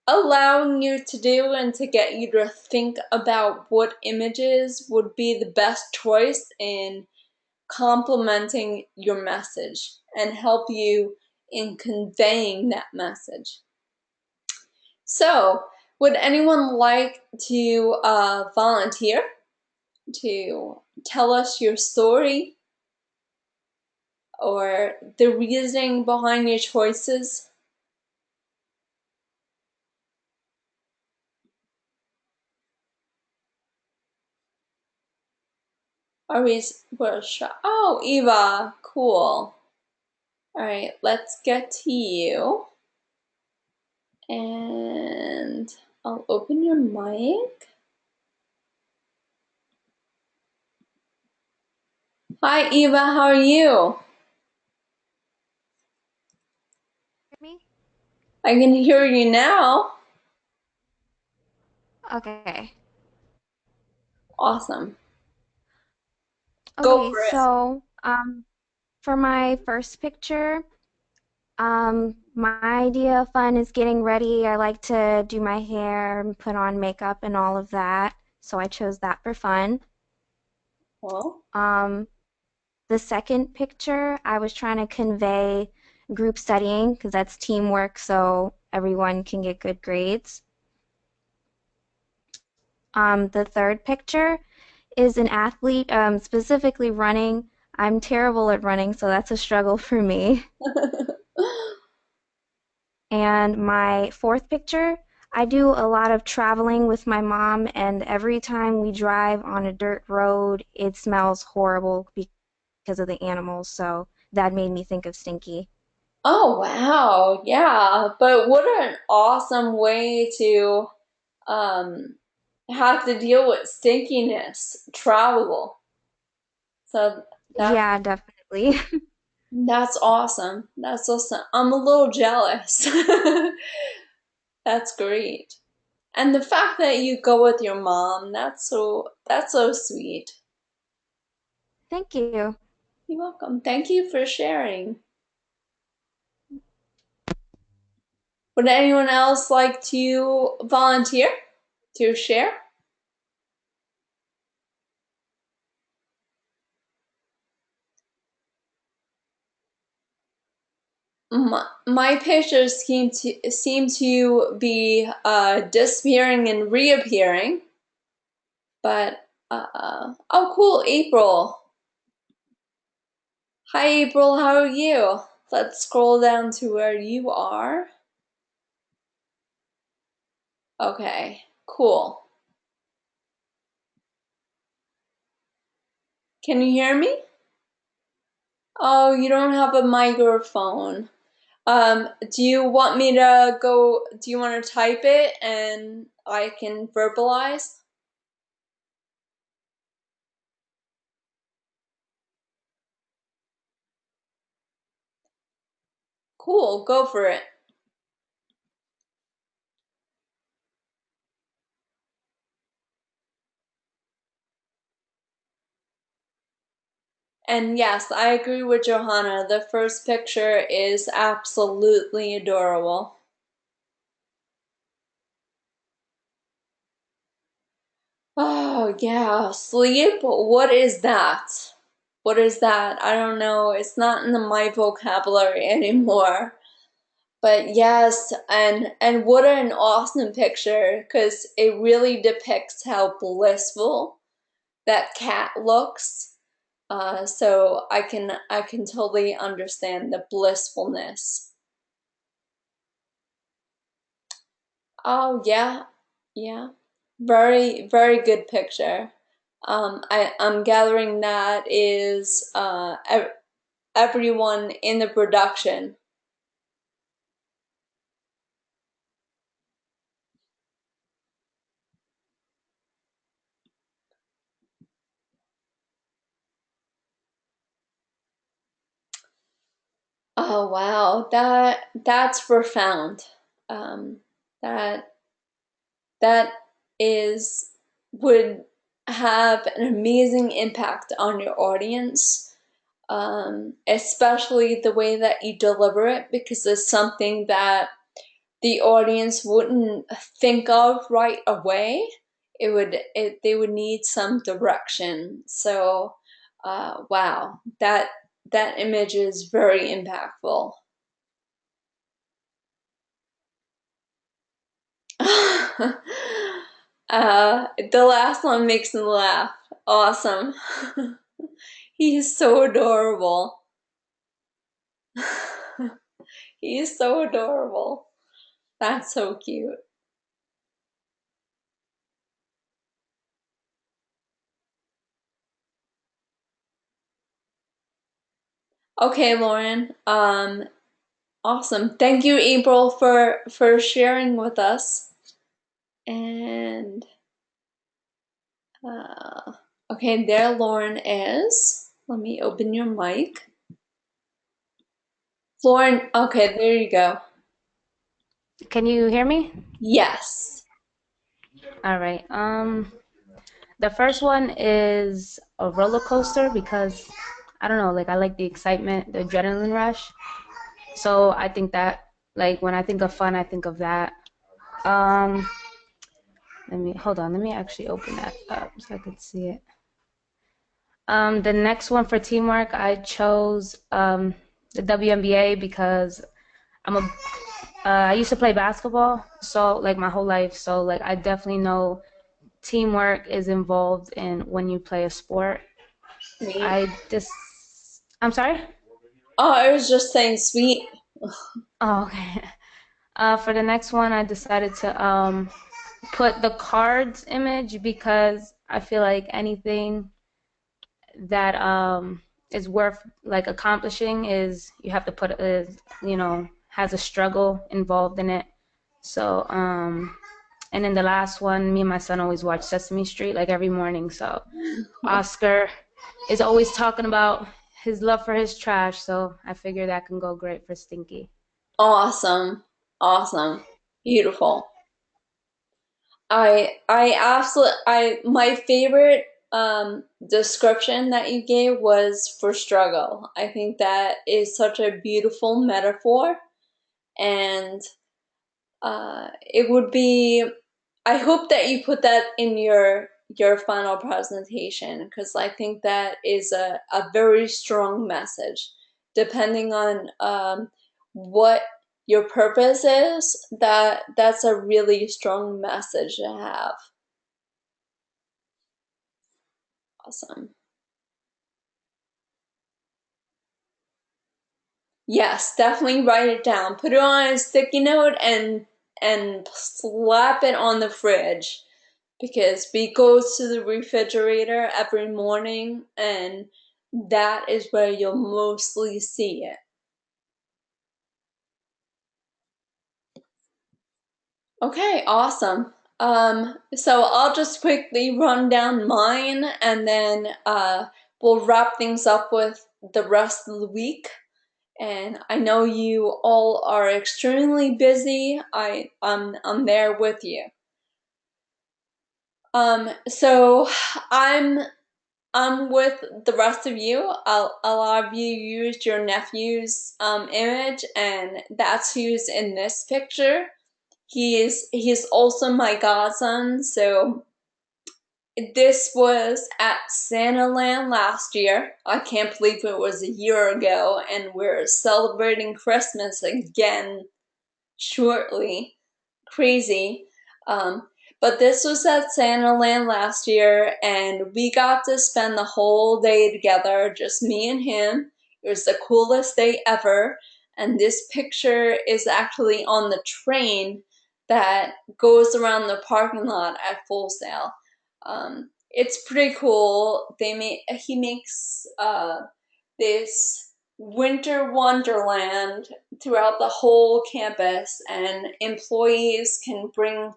allowing you to do, and to get you to think about what images would be the best choice in complementing your message and help you in conveying that message. So, would anyone like to volunteer to tell us your story or the reasoning behind your choices? Are we? Oh, Eva, cool. All right, let's get to you. And I'll open your mic. Hi, Eva, how are you? Me? I can hear you now. Okay. Awesome. Go Okay, for it. so for my first picture, my idea of fun is getting ready. I like to do my hair and put on makeup and all of that, so I chose that for fun. Well, Um, the second picture, I was trying to convey group studying because that's teamwork, so everyone can get good grades. The third picture is an athlete, specifically running. I'm terrible at running, so that's a struggle for me. And my fourth picture, I do a lot of traveling with my mom, and every time we drive on a dirt road, it smells horrible because of the animals, so that made me think of Stinky. oh wow, yeah. But what an awesome way to um have to deal with stinkiness, travel. So that's Yeah, definitely. that's awesome. That's awesome. I'm a little jealous. That's great. And the fact that you go with your mom, that's so sweet. Thank you. You're welcome. Thank you for sharing. Would anyone else like to volunteer to share? My pictures seem to be disappearing and reappearing, but oh cool, April. Hi April, how are you? Let's scroll down to where you are. Okay, cool. Can you hear me? Oh, you don't have a microphone. Do you want me to go? Do you want to type it and I can verbalize? Cool, go for it. And yes, I agree with Johanna. The first picture is absolutely adorable. Oh, yeah, sleep? What is that? What is that? I don't know. It's not in my vocabulary anymore. But yes, and what an awesome picture because it really depicts how blissful that cat looks. So I can totally understand the blissfulness. Oh yeah, yeah, very good picture. I'm gathering that is everyone in the production. Oh wow, that's profound. Um, that that is would have an amazing impact on your audience, especially the way that you deliver it, because it's something that the audience wouldn't think of right away. They would need some direction. So, wow, that image is very impactful. The last one makes me laugh. Awesome. He's so adorable. He's so adorable. That's so cute. Okay, Lauren. Awesome. Thank you, April, for sharing with us. And uh, okay, there Lauren is. Let me open your mic. Lauren, okay, there you go. Can you hear me? Yes. All right. The first one is a roller coaster because I don't know, like I like the excitement, the adrenaline rush. So I think that like when I think of fun, I think of that. Um, let me hold on. Let me actually open that up so I could see it. The next one for teamwork, I chose the WNBA because I'm a I used to play basketball, so like my whole life. So like I definitely know teamwork is involved in when you play a sport. Sweet. I just I'm sorry? Oh, I was just saying sweet. Oh, okay. For the next one, I decided to put the cards image because I feel like anything that is worth like accomplishing is you have to put has a struggle involved in it. So and then the last one, me and my son always watch Sesame Street like every morning. So Oscar is always talking about his love for his trash. So I figure that can go great for Stinky. Awesome. Awesome. Beautiful. I absolutely I my favorite description that you gave was for struggle. I think that is such a beautiful metaphor, and it would be I hope that you put that in your final presentation because I think that is a very strong message. Depending on what your purpose is, that's a really strong message to have. Awesome. Yes, definitely write it down. Put it on a sticky note and slap it on the fridge because we go to the refrigerator every morning and that is where you'll mostly see it. Okay, awesome. So I'll just quickly run down mine and then we'll wrap things up with the rest of the week. And I know you all are extremely busy. I'm there with you. So I'm with the rest of you. A lot of you used your nephew's image, and that's who's in this picture. He's also my godson, so this was at Santa Land last year. I can't believe it was a year ago, and we're celebrating Christmas again shortly. Crazy. Um, but this was at Santa Land last year, and we got to spend the whole day together, just me and him. It was the coolest day ever. And this picture is actually on the train that goes around the parking lot at Full Sail. It's pretty cool. He makes this winter wonderland throughout the whole campus, and employees can bring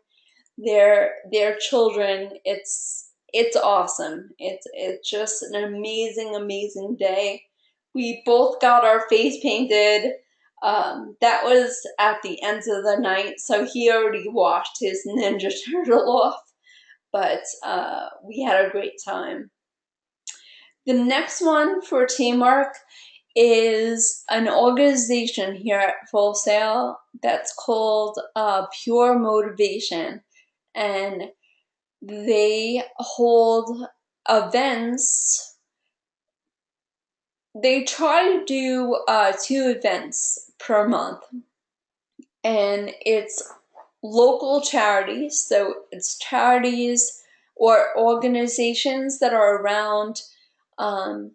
their children. It's awesome. It's just an amazing day. We both got our face painted. That was at the end of the night, so he already washed his Ninja Turtle off, but we had a great time. The next one for teamwork is an organization here at Full Sail that's called Pure Motivation, and they hold events. They try to do 2 events per month, and it's local charities. So it's charities or organizations that are around um,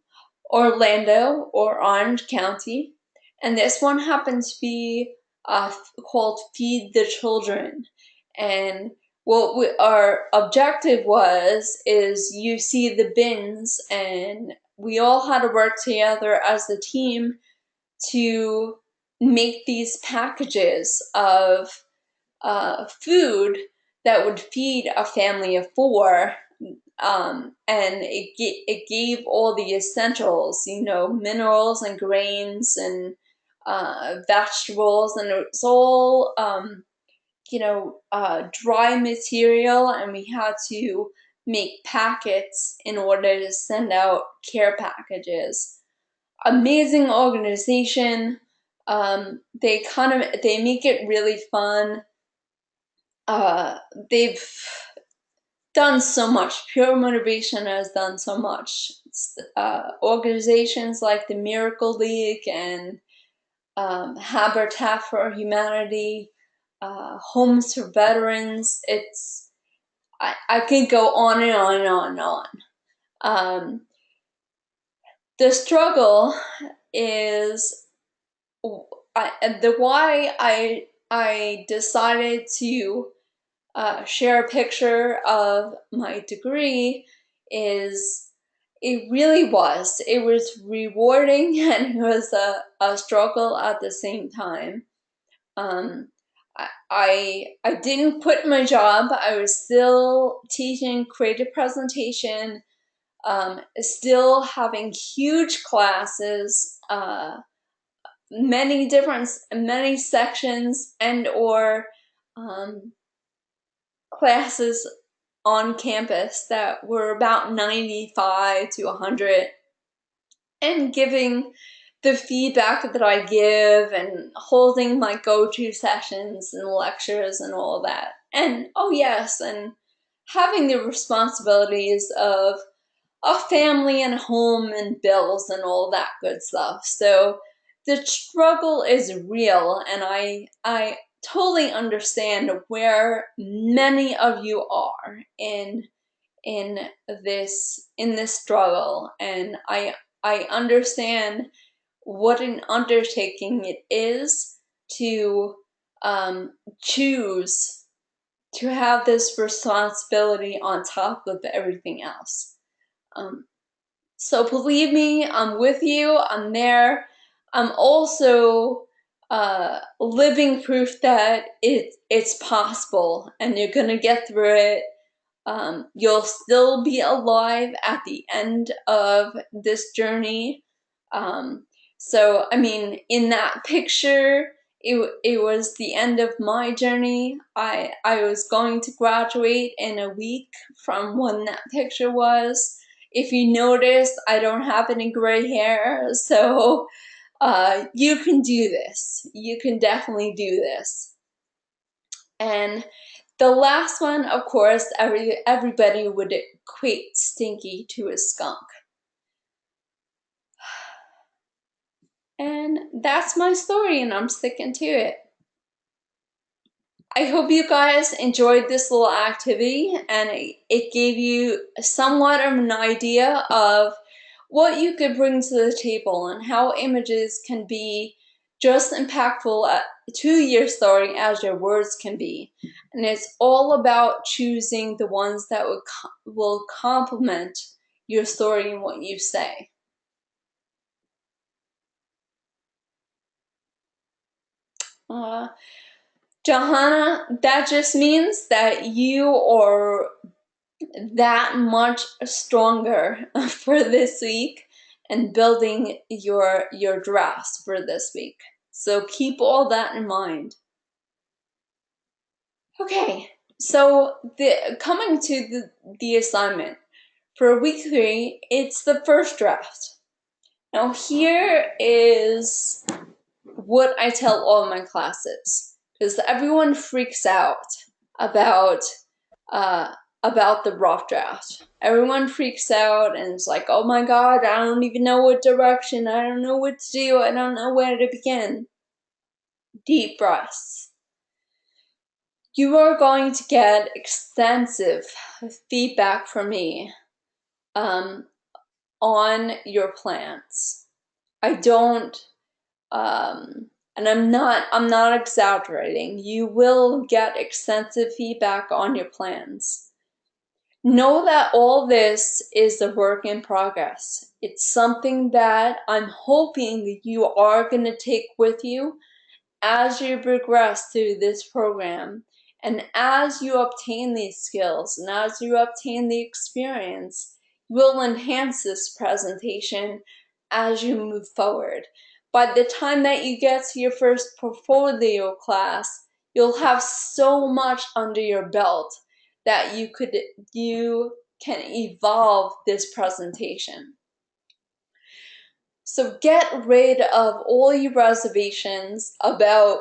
Orlando or Orange County. And this one happens to be called Feed the Children. And our objective is you see the bins, and we all had to work together as a team to make these packages of food that would feed a family of 4. And it gave all the essentials, minerals and grains and vegetables, and it's all dry material, and we had to make packets in order to send out care packages. Amazing organization. They make it really fun. They've done so much. Pure Motivation has done so much. Organizations like the Miracle League and Habitat for Humanity, Homes for Veterans. I could go on and on and on and on. The struggle is why I decided to share a picture of my degree is it was rewarding, and it was a struggle at the same time. I didn't quit my job. I was still teaching creative presentation, still having huge classes, many sections and or um, classes on campus that were about 95 to 100, and giving the feedback that I give and holding my go-to sessions and lectures and all that. And oh yes, and having the responsibilities of a family and home and bills and all that good stuff. So the struggle is real, and I totally understand where many of you are in this struggle, and I understand what an undertaking it is to choose to have this responsibility on top of everything else. So believe me, I'm with you. I'm there. I'm also living proof that it's possible, and you're gonna get through it. You'll still be alive at the end of this journey. So, I mean, in that picture, it was the end of my journey. I was going to graduate in a week from when that picture was. If you notice, I don't have any gray hair, so you can do this. You can definitely do this. And the last one, of course, everybody would equate stinky to a skunk. And that's my story, and I'm sticking to it. I hope you guys enjoyed this little activity and it gave you somewhat of an idea of what you could bring to the table and how images can be just impactful to your story as your words can be. And it's all about choosing the ones that will complement your story and what you say. Johanna, that just means that you are that much stronger for this week and building your drafts for this week. So keep all that in mind. Okay, so coming to the assignment for week 3, it's the first draft. Now here is what I tell all my classes, because everyone freaks out about uh, about the rough draft. Everyone freaks out and it's like, oh my god, I don't even know what direction, I don't know what to do, I don't know where to begin. Deep breaths. You are going to get extensive feedback from me on your plans. I don't and I'm not exaggerating. You will get extensive feedback on your plans. Know that all this is a work in progress. It's something that I'm hoping you are going to take with you as you progress through this program. And as you obtain these skills and as you obtain the experience, you will enhance this presentation as you move forward. By the time that you get to your first portfolio class, you'll have so much under your belt that you can evolve this presentation. So get rid of all your reservations about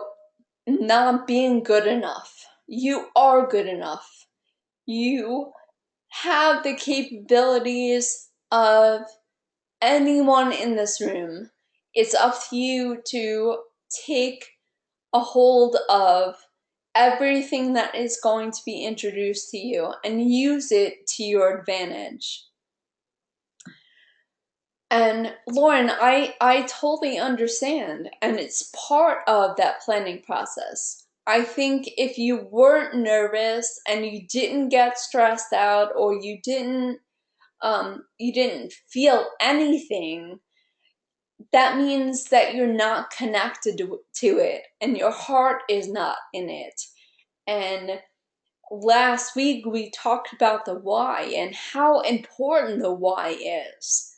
not being good enough. You are good enough. You have the capabilities of anyone in this room. It's up to you to take a hold of everything that is going to be introduced to you and use it to your advantage. And Lauren, I totally understand, and it's part of that planning process. I think if you weren't nervous and you didn't get stressed out or you didn't feel anything, that means that you're not connected to it and your heart is not in it. And last week we talked about the why and how important the why is.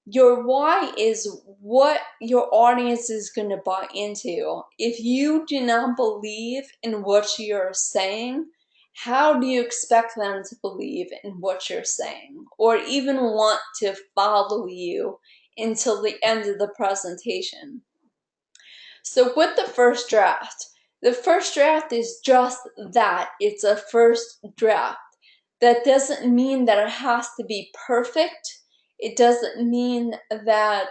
Your why is what your audience is going to buy into. If you do not believe in what you're saying, how do you expect them to believe in what you're saying or even want to follow you until the end of the presentation? So with the first draft is just that. It's a first draft. That doesn't mean that it has to be perfect. It doesn't mean that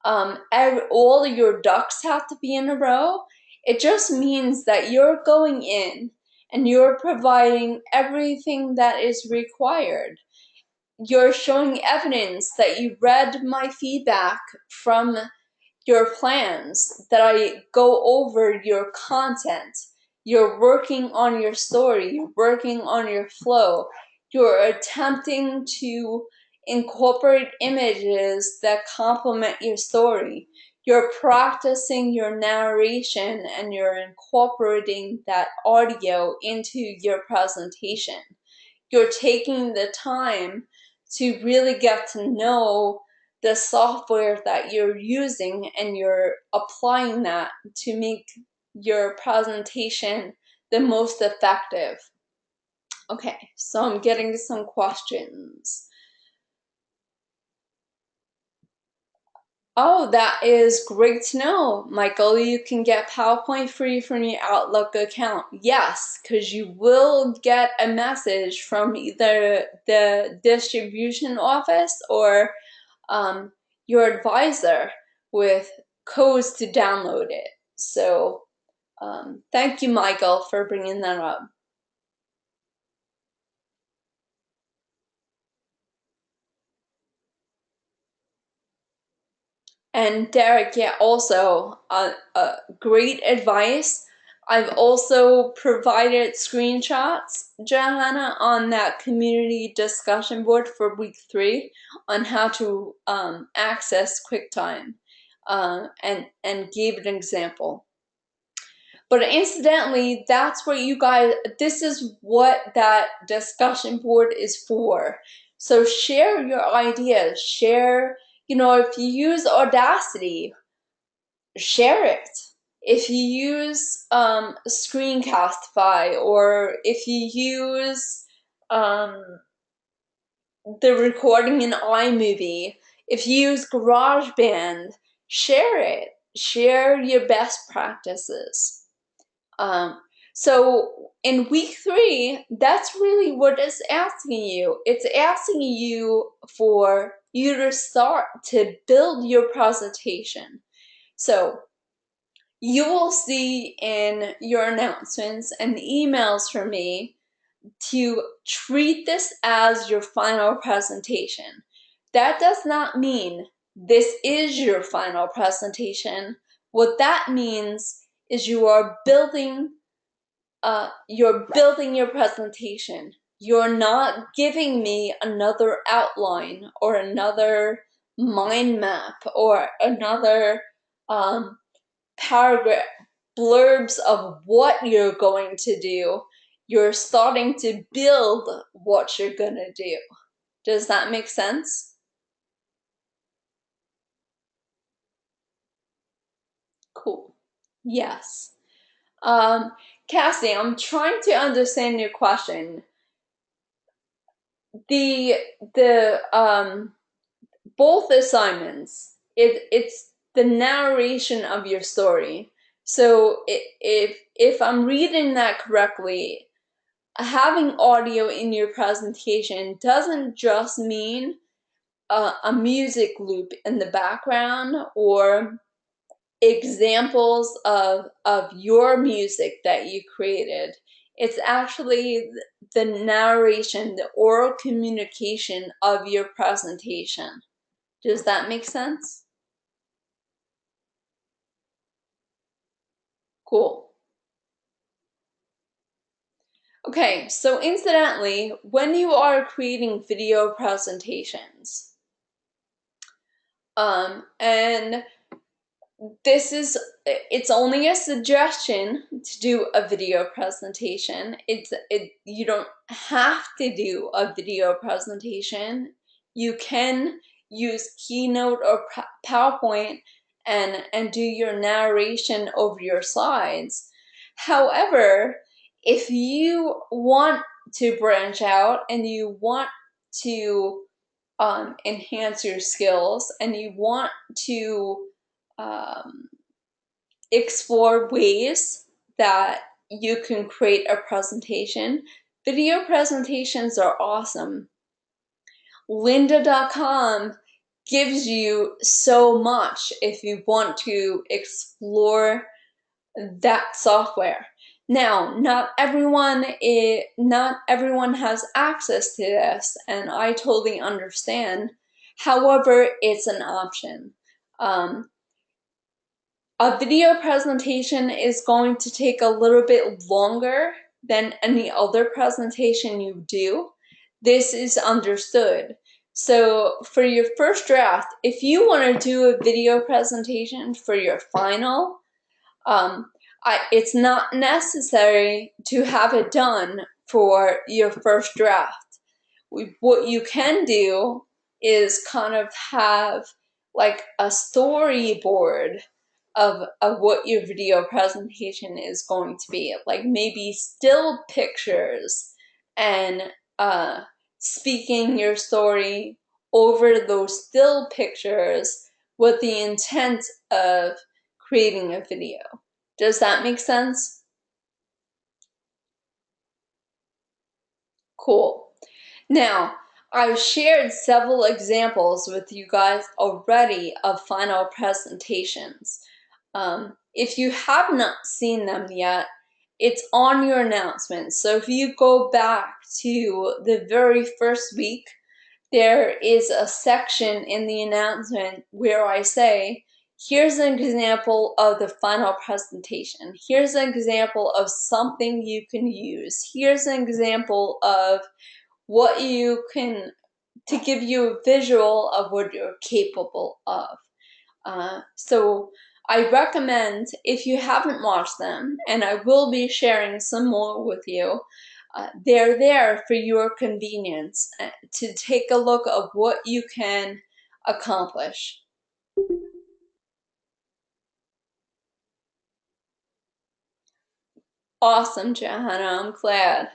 all of your ducks have to be in a row. It just means that you're going in and you're providing everything that is required. You're showing evidence that you read my feedback from your plans, that I go over your content. You're working on your story, you're working on your flow, you're attempting to incorporate images that complement your story. You're practicing your narration and you're incorporating that audio into your presentation. You're taking the time to really get to know the software that you're using and you're applying that to make your presentation the most effective. Okay, so I'm getting some questions. Oh, that is great to know, Michael. You can get PowerPoint free from your Outlook account. Yes, because you will get a message from either the distribution office or your advisor with codes to download it. So thank you, Michael, for bringing that up. And Derek, yeah, also great advice. I've also provided screenshots, Johanna, on that community discussion board for week 3 on how to access QuickTime, and gave an example. But incidentally, that's what you guys, this is what that discussion board is for. So share your ideas, share, if you use Audacity, share it. If you use Screencastify, or if you use the recording in iMovie, if you use GarageBand, share it. Share your best practices. Um, so in week 3, that's really what it's asking you. It's asking you for you to start to build your presentation. So you will see in your announcements and emails from me to treat this as your final presentation. That does not mean this is your final presentation. What that means is you're building your presentation. You're not giving me another outline or another mind map or another paragraph blurbs of what you're going to do. You're starting to build what you're gonna do. Does that make sense? Cool. Yes. Cassie, I'm trying to understand your question. The both assignments, it's the narration of your story. So if I'm reading that correctly, having audio in your presentation doesn't just mean a music loop in the background or examples of your music that you created. It's actually the narration, the oral communication of your presentation. Does that make sense? Cool. Okay, so incidentally, when you are creating video presentations, and it's only a suggestion to do a video presentation. You don't have to do a video presentation. You can use Keynote or PowerPoint and do your narration over your slides. However, if you want to branch out and you want to enhance your skills and you want to um, explore ways that you can create a presentation. Video presentations are awesome. Lynda.com gives you so much if you want to explore that software. Now, not everyone has access to this, and I totally understand. However, it's an option. A video presentation is going to take a little bit longer than any other presentation you do. This is understood. So for your first draft, if you want to do a video presentation for your final, it's not necessary to have it done for your first draft. What you can do is kind of have like a storyboard of what your video presentation is going to be, like maybe still pictures and speaking your story over those still pictures with the intent of creating a video. Does that make sense? Cool. Now, I've shared several examples with you guys already of final presentations. If you have not seen them yet, it's on your announcement. So if you go back to the very first week, there is a section in the announcement where I say, here's an example of the final presentation. Here's an example of something you can use. Here's an example of what you can, to give you a visual of what you're capable of. So I recommend, if you haven't watched them, and I will be sharing some more with you, they're there for your convenience to take a look of what you can accomplish. Awesome, Johanna, I'm glad.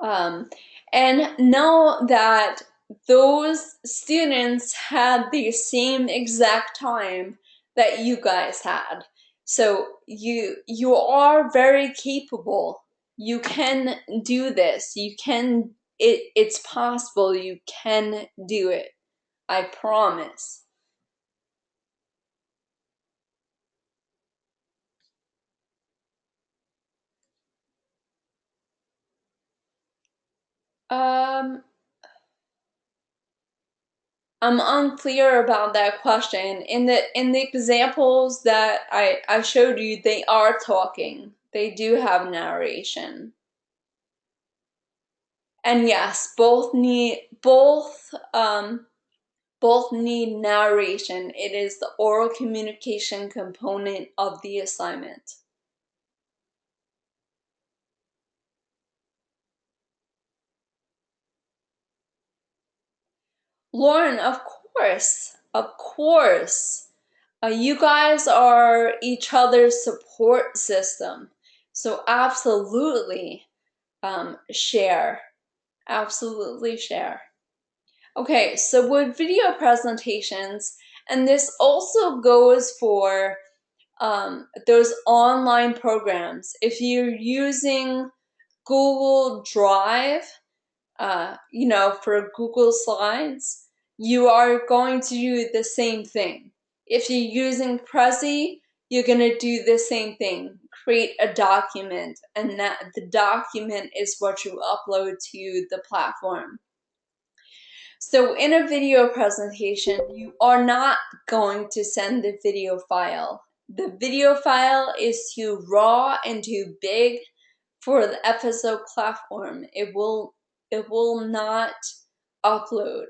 Um, and know that those students had the same exact time that you guys had. So you are very capable. You can do this. You can, it's possible you can do it. I promise. Um, I'm unclear about that question. In the examples that I showed you, they are talking. They do have narration. And yes, both need narration. It is the oral communication component of the assignment. Lauren, of course, of course. You guys are each other's support system. So absolutely share. Absolutely share. Okay, so with video presentations, and this also goes for those online programs. If you're using Google Drive, for Google Slides, you are going to do the same thing. If you're using Prezi, you're going to do the same thing. Create a document, and that the document is what you upload to the platform. So in a video presentation, you are not going to send the video file. The video file is too raw and too big for the FSO platform. It will not upload.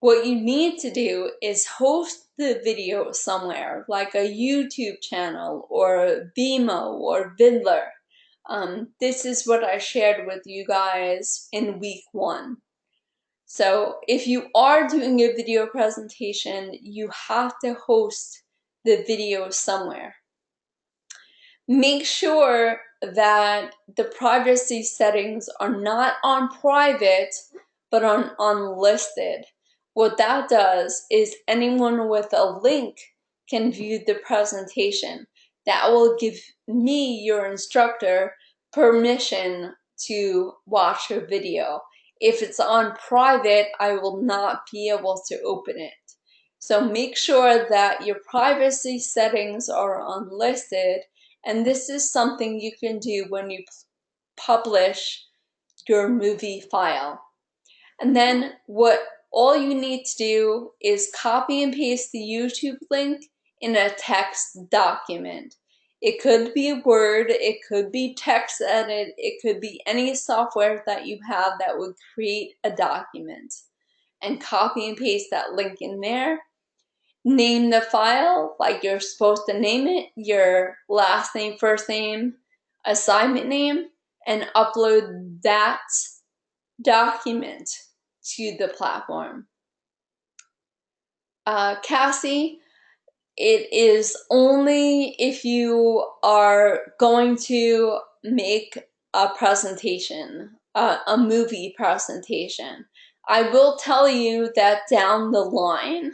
What you need to do is host the video somewhere, like a YouTube channel or Vimeo or Vidler. This is what I shared with you guys in week 1. So if you are doing a video presentation, you have to host the video somewhere. Make sure that the privacy settings are not on private, but on unlisted. What that does is anyone with a link can view the presentation. That will give me, your instructor, permission to watch your video. If it's on private, I will not be able to open it. So make sure that your privacy settings are unlisted, and this is something you can do when you publish your movie file. And then all you need to do is copy and paste the YouTube link in a text document. It could be Word, it could be text edit, it could be any software that you have that would create a document. And copy and paste that link in there. Name the file like you're supposed to name it, your last name, first name, assignment name, and upload that document to the platform. Cassie, it is only if you are going to make a presentation, a movie presentation. I will tell you that down the line,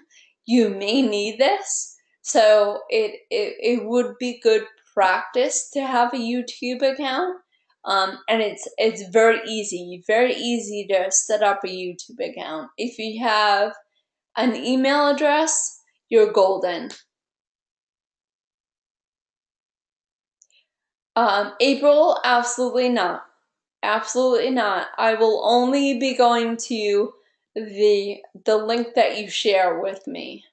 you may need this. So it would be good practice to have a YouTube account. And it's very easy to set up a YouTube account. If you have an email address, you're golden. April, absolutely not. Absolutely not. I will only be going to the link that you share with me.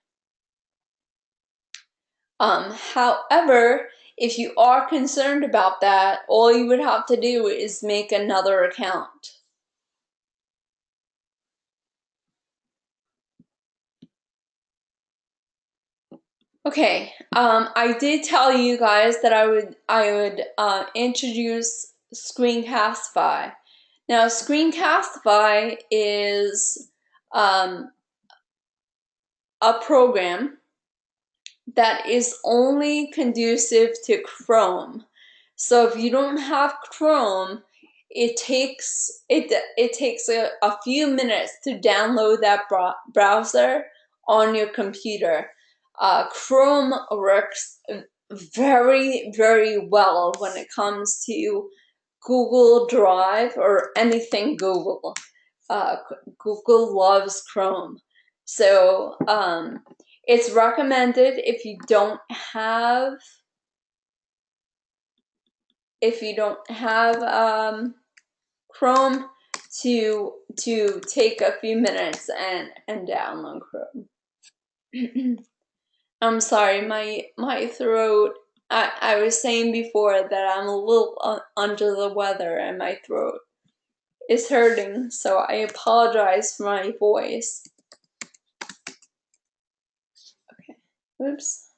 However, if you are concerned about that, all you would have to do is make another account. Okay, I did tell you guys that I would introduce Screencastify. Now, Screencastify is a program that is only conducive to Chrome. So if you don't have Chrome, it takes a few minutes to download that browser on your computer. Chrome works very, very well when it comes to Google Drive or anything Google. Google loves Chrome. So it's recommended if you don't have Chrome to take a few minutes and download Chrome. I'm sorry, my throat. I was saying before that I'm a little under the weather and my throat is hurting, so I apologize for my voice. Okay, oops.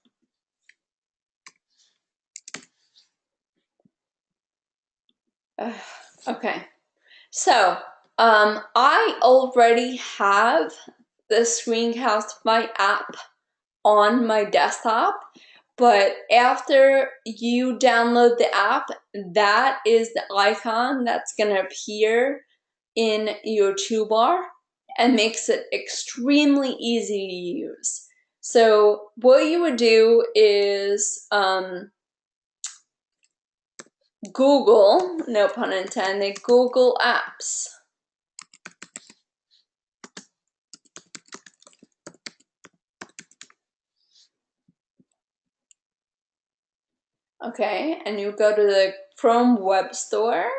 Okay, so I already have the Screencastify app on my desktop, but after you download the app, that is the icon that's going to appear in your toolbar and makes it extremely easy to use. So what you would do is Google, no pun intended, Google Apps. Okay, and you go to the Chrome Web Store,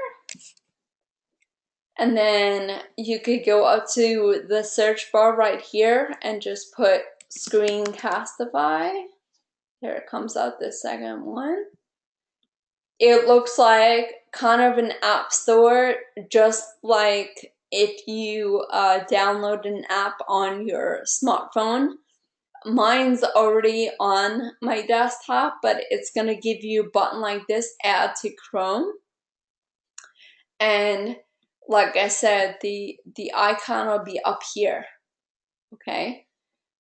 and then you could go up to the search bar right here and just put Screencastify. There it comes out, the second one. It looks like kind of an app store, just like if you download an app on your smartphone. Mine's already on my desktop, but it's going to give you a button like this, add to Chrome. And like I said, the icon will be up here. Okay.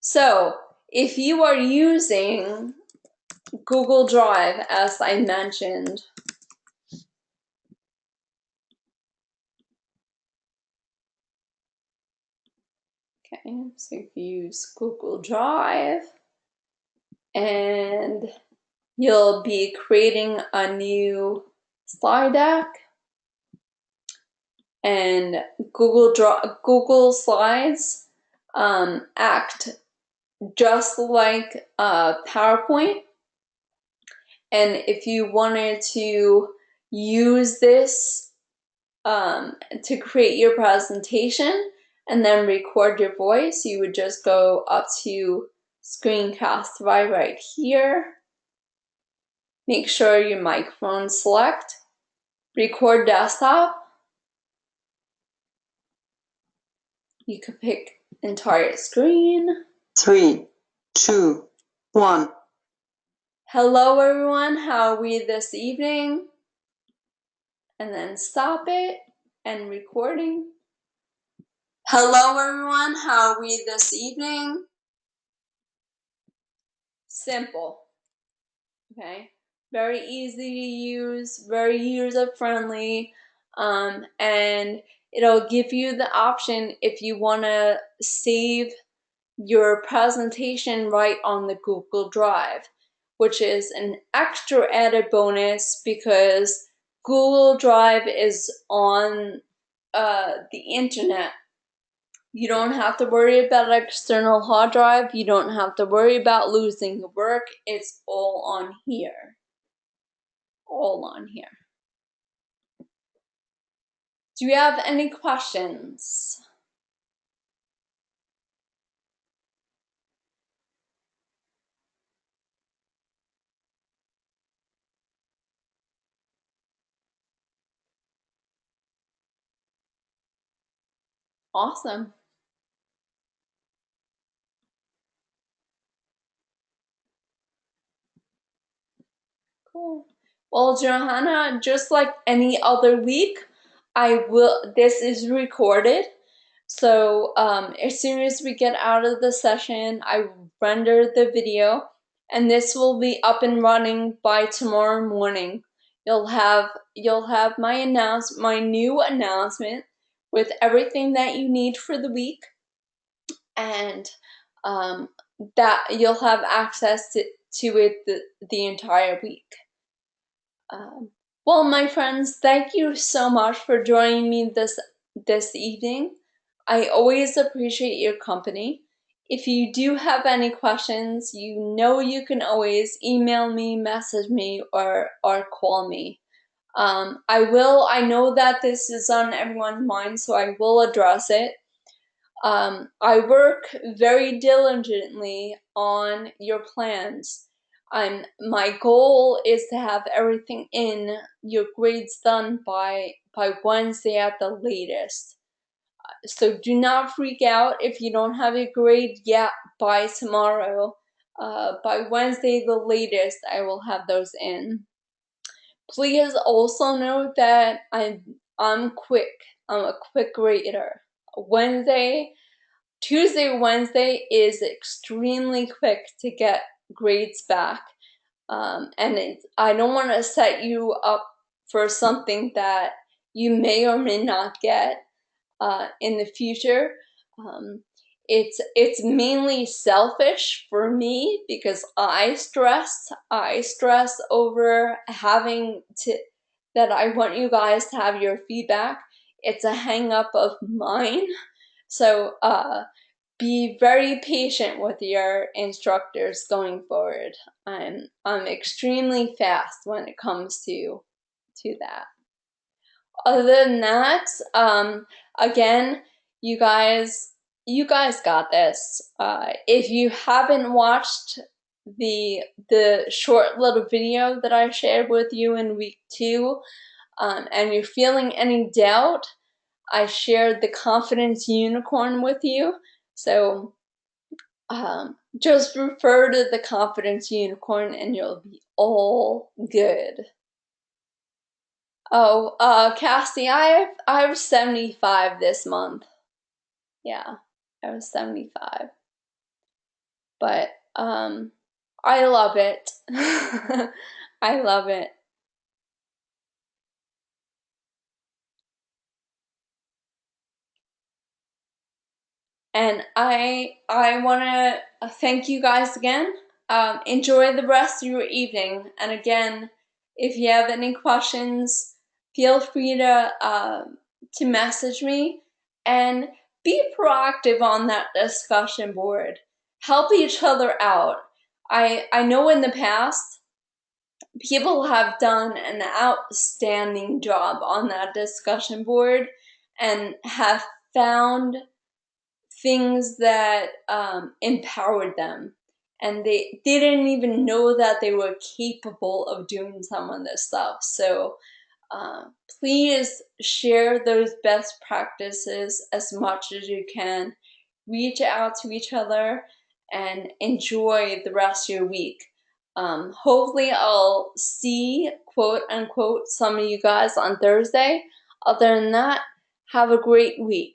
So if you are using Google Drive, as I mentioned, okay, so if you use Google Drive, and you'll be creating a new slide deck, and Google Slides act just like PowerPoint. And if you wanted to use this to create your presentation and then record your voice, you would just go up to Screencastify right here. Make sure your microphone select, record desktop. You could pick entire screen. 3, 2, 1. Hello everyone, how are we this evening? And then stop it and recording. Hello everyone, how are we this evening? Simple. Okay, very easy to use, very user friendly, and it'll give you the option if you want to save your presentation right on the Google Drive, which is an extra added bonus because Google Drive is on the internet. You don't have to worry about an external hard drive. You don't have to worry about losing your work. It's all on here. All on here. Do you have any questions? Awesome. Cool. Well, Johanna, just like any other week, this is recorded. So as soon as we get out of the session, I render the video, and this will be up and running by tomorrow morning. You'll have my new announcement with everything that you need for the week, and that you'll have access to it the entire week. Well, my friends, thank you so much for joining me this evening. I always appreciate your company. If you do have any questions, you can always email me, message me, or call me. I know that this is on everyone's mind, so I will address it. I work very diligently on your plans. My goal is to have everything in your grades done by Wednesday at the latest. So do not freak out if you don't have a grade yet by tomorrow. By Wednesday the latest, I will have those in. Please also note that I'm quick. I'm a quick grader. Tuesday, Wednesday is extremely quick to get grades back. I don't want to set you up for something that you may or may not get in the future. It's mainly selfish for me because I stress over that I want you guys to have your feedback. It's a hang up of mine. So be very patient with your instructors going forward. I'm extremely fast when it comes to that. Other than that, again, you guys got this. If you haven't watched the short little video that I shared with you in week 2, and you're feeling any doubt, I shared the confidence unicorn with you. So just refer to the confidence unicorn and you'll be all good. Oh, Cassie, I was 75 this month. Yeah, I was 75. But I love it. I love it. And I want to thank you guys again. Enjoy the rest of your evening. And again, if you have any questions, feel free to message me and be proactive on that discussion board. Help each other out. I know in the past, people have done an outstanding job on that discussion board and have found things that empowered them, and they didn't even know that they were capable of doing some of this stuff. So please share those best practices as much as you can. Reach out to each other and enjoy the rest of your week. Hopefully I'll see, quote unquote, some of you guys on Thursday. Other than that, have a great week.